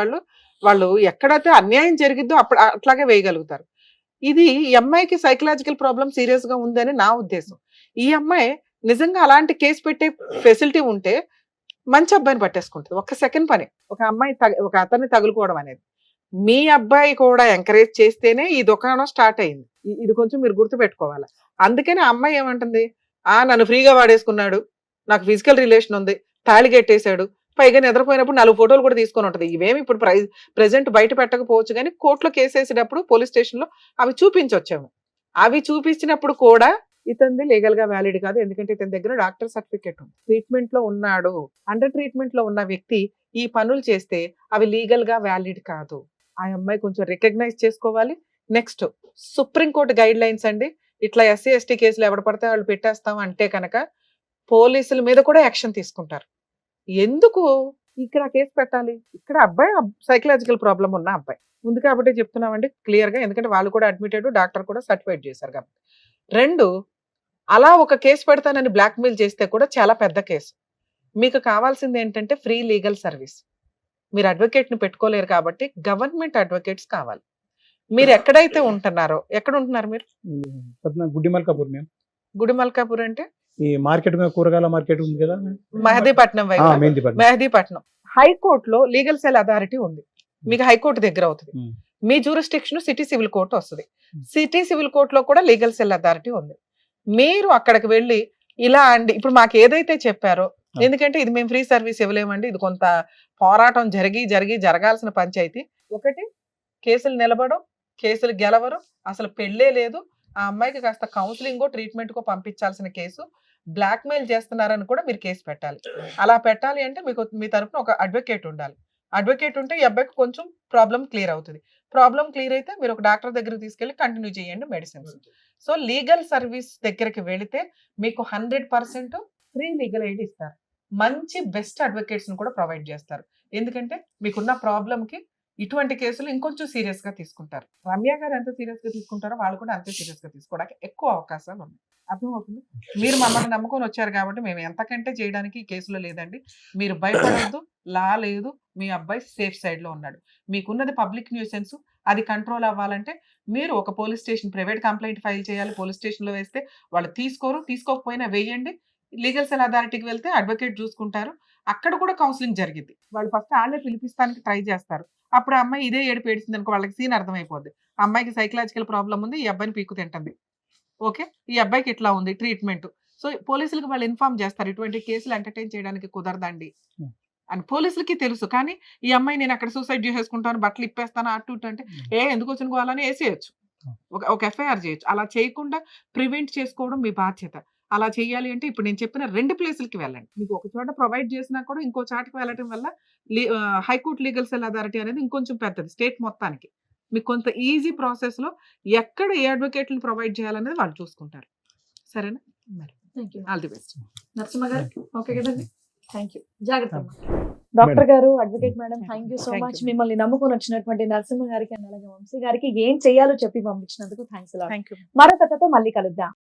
వాళ్ళు ఎక్కడైతే అన్యాయం జరిగిద్దో అప్పుడు అట్లాగే వేయగలుగుతారు. ఇది ఈ అమ్మాయికి సైకలాజికల్ ప్రాబ్లం సీరియస్ గా ఉందని నా ఉద్దేశం. ఈ అమ్మాయి నిజంగా అలాంటి కేసు పెట్టే ఫెసిలిటీ ఉంటే మంచి అబ్బాయిని పట్టేసుకుంటుంది. ఒక్క సెకండ్ పని ఒక అమ్మాయి ఒక అతన్ని తగులుకోవడం అనేది. మీ అబ్బాయి కూడా ఎంకరేజ్ చేస్తేనే ఈ దుకాణం స్టార్ట్ అయింది. ఇది కొంచెం మీరు గుర్తుపెట్టుకోవాలి. అందుకని ఆ అమ్మాయి ఏమంటుంది, నన్ను ఫ్రీగా వాడేసుకున్నాడు, నాకు ఫిజికల్ రిలేషన్ ఉంది, తాళి కట్టేశాడు, పైగా నిద్రపోయినప్పుడు 4 ఫోటోలు కూడా తీసుకొని ఉంటుంది. ఇవేమి ఇప్పుడు ప్రెజెంట్ బయట పెట్టకపోవచ్చు కానీ కోర్టులో కేసు వేసేటప్పుడు పోలీస్ స్టేషన్లో అవి చూపించొచ్చాము. అవి చూపించినప్పుడు కూడా ఇతనిది లీగల్ గా వ్యాలిడ్ కాదు. ఎందుకంటే ఇతని దగ్గర డాక్టర్ సర్టిఫికేట్ ఉంది, ట్రీట్మెంట్ లో ఉన్నాడు. అండర్ ట్రీట్మెంట్ లో ఉన్న వ్యక్తి ఈ పనులు చేస్తే అవి లీగల్ గా వ్యాలిడ్ కాదు. ఆ అమ్మాయి కొంచెం రికగ్నైజ్ చేసుకోవాలి. నెక్స్ట్ సుప్రీంకోర్టు గైడ్ లైన్స్ అండి. ఇట్లా SC ST కేసులు ఎవడ పడితే వాళ్ళు పెట్టేస్తాం అంటే కనుక పోలీసుల మీద కూడా యాక్షన్ తీసుకుంటారు. ఎందుకు ఇక్కడ కేసు పెట్టాలి? ఇక్కడ అబ్బాయి సైకలాజికల్ ప్రాబ్లం ఉన్న అబ్బాయి ఉంది కాబట్టి చెప్తున్నామండి క్లియర్ గా. ఎందుకంటే వాళ్ళు కూడా అడ్మిటెడ్, డాక్టర్ కూడా సర్టిఫైడ్ చేశారు కాబట్టి. 2, అలా ఒక కేసు పెడతానని బ్లాక్మెయిల్ చేస్తే కూడా చాలా పెద్ద కేసు. మీకు కావాల్సింది ఏంటంటే ఫ్రీ లీగల్ సర్వీస్. మీరు అడ్వకేట్ని పెట్టుకోలేరు కాబట్టి గవర్నమెంట్ అడ్వకేట్స్ కావాలి. మీరు ఎక్కడైతే ఉంటున్నారో, ఎక్కడ ఉంటున్నారు మీరు? గుడ్డి మల్కాపూర్ మేము. గుడి మల్కాపూర్ అంటే ఈ మార్కెట్ కూరగాయల మార్కెట్ ఉంది కదా, మెహదీపట్నం వైపు. మెహదీపట్నం హైకోర్టులో లీగల్ సెల్ అథారిటీ ఉంది. మీకు హైకోర్టు దగ్గర అవుతుంది. మీ జ్యూరిస్డిక్షన్ సిటీ సివిల్ కోర్టు వస్తుంది. సిటీ సివిల్ కోర్టులో కూడా లీగల్ సెల్ అథారిటీ ఉంది. మీరు అక్కడికి వెళ్ళి ఇలా అండి ఇప్పుడు మాకు ఏదైతే చెప్పారో, ఎందుకంటే ఇది మేము ఫ్రీ సర్వీస్ ఇవ్వలేమండి, ఇది కొంత పోరాటం జరగాల్సిన పంచాయతీ. ఒకటి కేసులు నిలబడం, కేసులు గెలవరు, అసలు పెళ్ళే లేదు, ఆ అమ్మాయికి కాస్త కౌన్సిలింగో ట్రీట్మెంట్కో పంపించాల్సిన కేసు, బ్లాక్మెయిల్ చేస్తున్నారని కూడా మీరు కేసు పెట్టాలి. అలా పెట్టాలి అంటే మీకు మీ తరఫున ఒక అడ్వకేట్ ఉండాలి. అడ్వకేట్ ఉంటే ఈ అబ్బాయికి కొంచెం ప్రాబ్లం క్లియర్ అవుతుంది. ప్రాబ్లం క్లియర్ అయితే మీరు ఒక డాక్టర్ దగ్గరికి తీసుకెళ్ళి కంటిన్యూ చేయండి మెడిసిన్స్. సో లీగల్ సర్వీస్ దగ్గరికి వెళితే మీకు 100% ఫ్రీ లీగల్ ఎయిడ్ ఇస్తారు. మంచి బెస్ట్ అడ్వకేట్స్ కూడా ప్రొవైడ్ చేస్తారు. ఎందుకంటే మీకున్న ప్రాబ్లంకి ఇటువంటి కేసులు ఇంకొంచెం సీరియస్ గా తీసుకుంటారు. రమ్య గారు ఎంత సీరియస్ గా తీసుకుంటారో వాళ్ళు కూడా అంతే సీరియస్ గా తీసుకోవడానికి ఎక్కువ అవకాశాలు ఉన్నాయి. అర్థమవుతుంది. మీరు మమ్మల్ని నమ్ముకొని వచ్చారు కాబట్టి మేము ఎంతకంటే చేయడానికి ఈ కేసులో లేదండి. మీరు భయపడొద్దు. లా లేదు. మీ అబ్బాయి సేఫ్ సైడ్ లో ఉన్నాడు. మీకున్నది పబ్లిక్ న్యూసెన్స్. అది కంట్రోల్ అవ్వాలంటే మీరు ఒక police station private complaint file చేయాలి. పోలీస్ స్టేషన్ లో వేస్తే వాళ్ళు తీసుకోకపోయినా వేయండి. లీగల్ సెల్ అథారిటీకి వెళ్తే అడ్వకేట్ చూసుకుంటారు. అక్కడ కూడా కౌన్సిలింగ్ జరిగింది. వాళ్ళు ఫస్ట్ వాళ్ళే పిలిపిస్తానికి ట్రై చేస్తారు. అప్పుడు ఆ అమ్మాయి ఇదే ఏడుపు ఏడిసింది అనుకో, వాళ్ళకి సీన్ అర్థమైపోద్ది. అమ్మాయికి సైకలాజికల్ ప్రాబ్లం ఉంది, ఈ అబ్బాయిని పీకు తింటుంది. ఓకే, ఈ అబ్బాయికి ఇట్లా ఉంది ట్రీట్మెంట్. సో పోలీసులకు వాళ్ళు ఇన్ఫార్మ్ చేస్తారు, ఇటువంటి కేసులు ఎంటర్టైన్ చేయడానికి కుదరదండి అని పోలీసులకి తెలుసు. కానీ ఈ అమ్మాయి నేను అక్కడ సూసైడ్ చేసేసుకుంటాను, బట్టలు ఇప్పేస్తాను అటు ఇటు అంటే ఎందుకు వచ్చిన గోవాలని వేసేయచ్చు, ఒక ఎఫ్ఐఆర్ చేయొచ్చు. అలా చేయకుండా ప్రివెంట్ చేసుకోవడం మీ బాధ్యత. అలా చేయాలి అంటే ఇప్పుడు నేను చెప్పిన 2 ప్లేసులకి వెళ్ళండి. మీకు ఒక చోట ప్రొవైడ్ చేసినా కూడా ఇంకో చాటుకి వెళ్ళడం వల్ల హైకోర్టు లీగల్ సెల్ అథారిటీ అనేది ఇంకొంచెం పెద్దది స్టేట్ మొత్తానికి. మీకు కొంత ఈజీ ప్రాసెస్ లో ఎక్కడ ఏ అడ్వకేట్ని ప్రొవైడ్ చేయాలనేది వాళ్ళు చూసుకుంటారు. సరేనా? మరి thank you. All the best. Narasimha గారు ఓకే కదండి? Thank you. జాగ్రత్త. డాక్టర్ గారు, advocate madam, thank you so Thank much. you. మిమ్మల్ని నమ్ముకొని వచ్చినటువంటి నరసింహ గారికి అండ్ అలాగే వంశీ గారికి ఏం చేయాలో చెప్పి పంపించినందుకు థ్యాంక్స్. Thank you. మరో కథతో మళ్ళీ కలుద్దాం.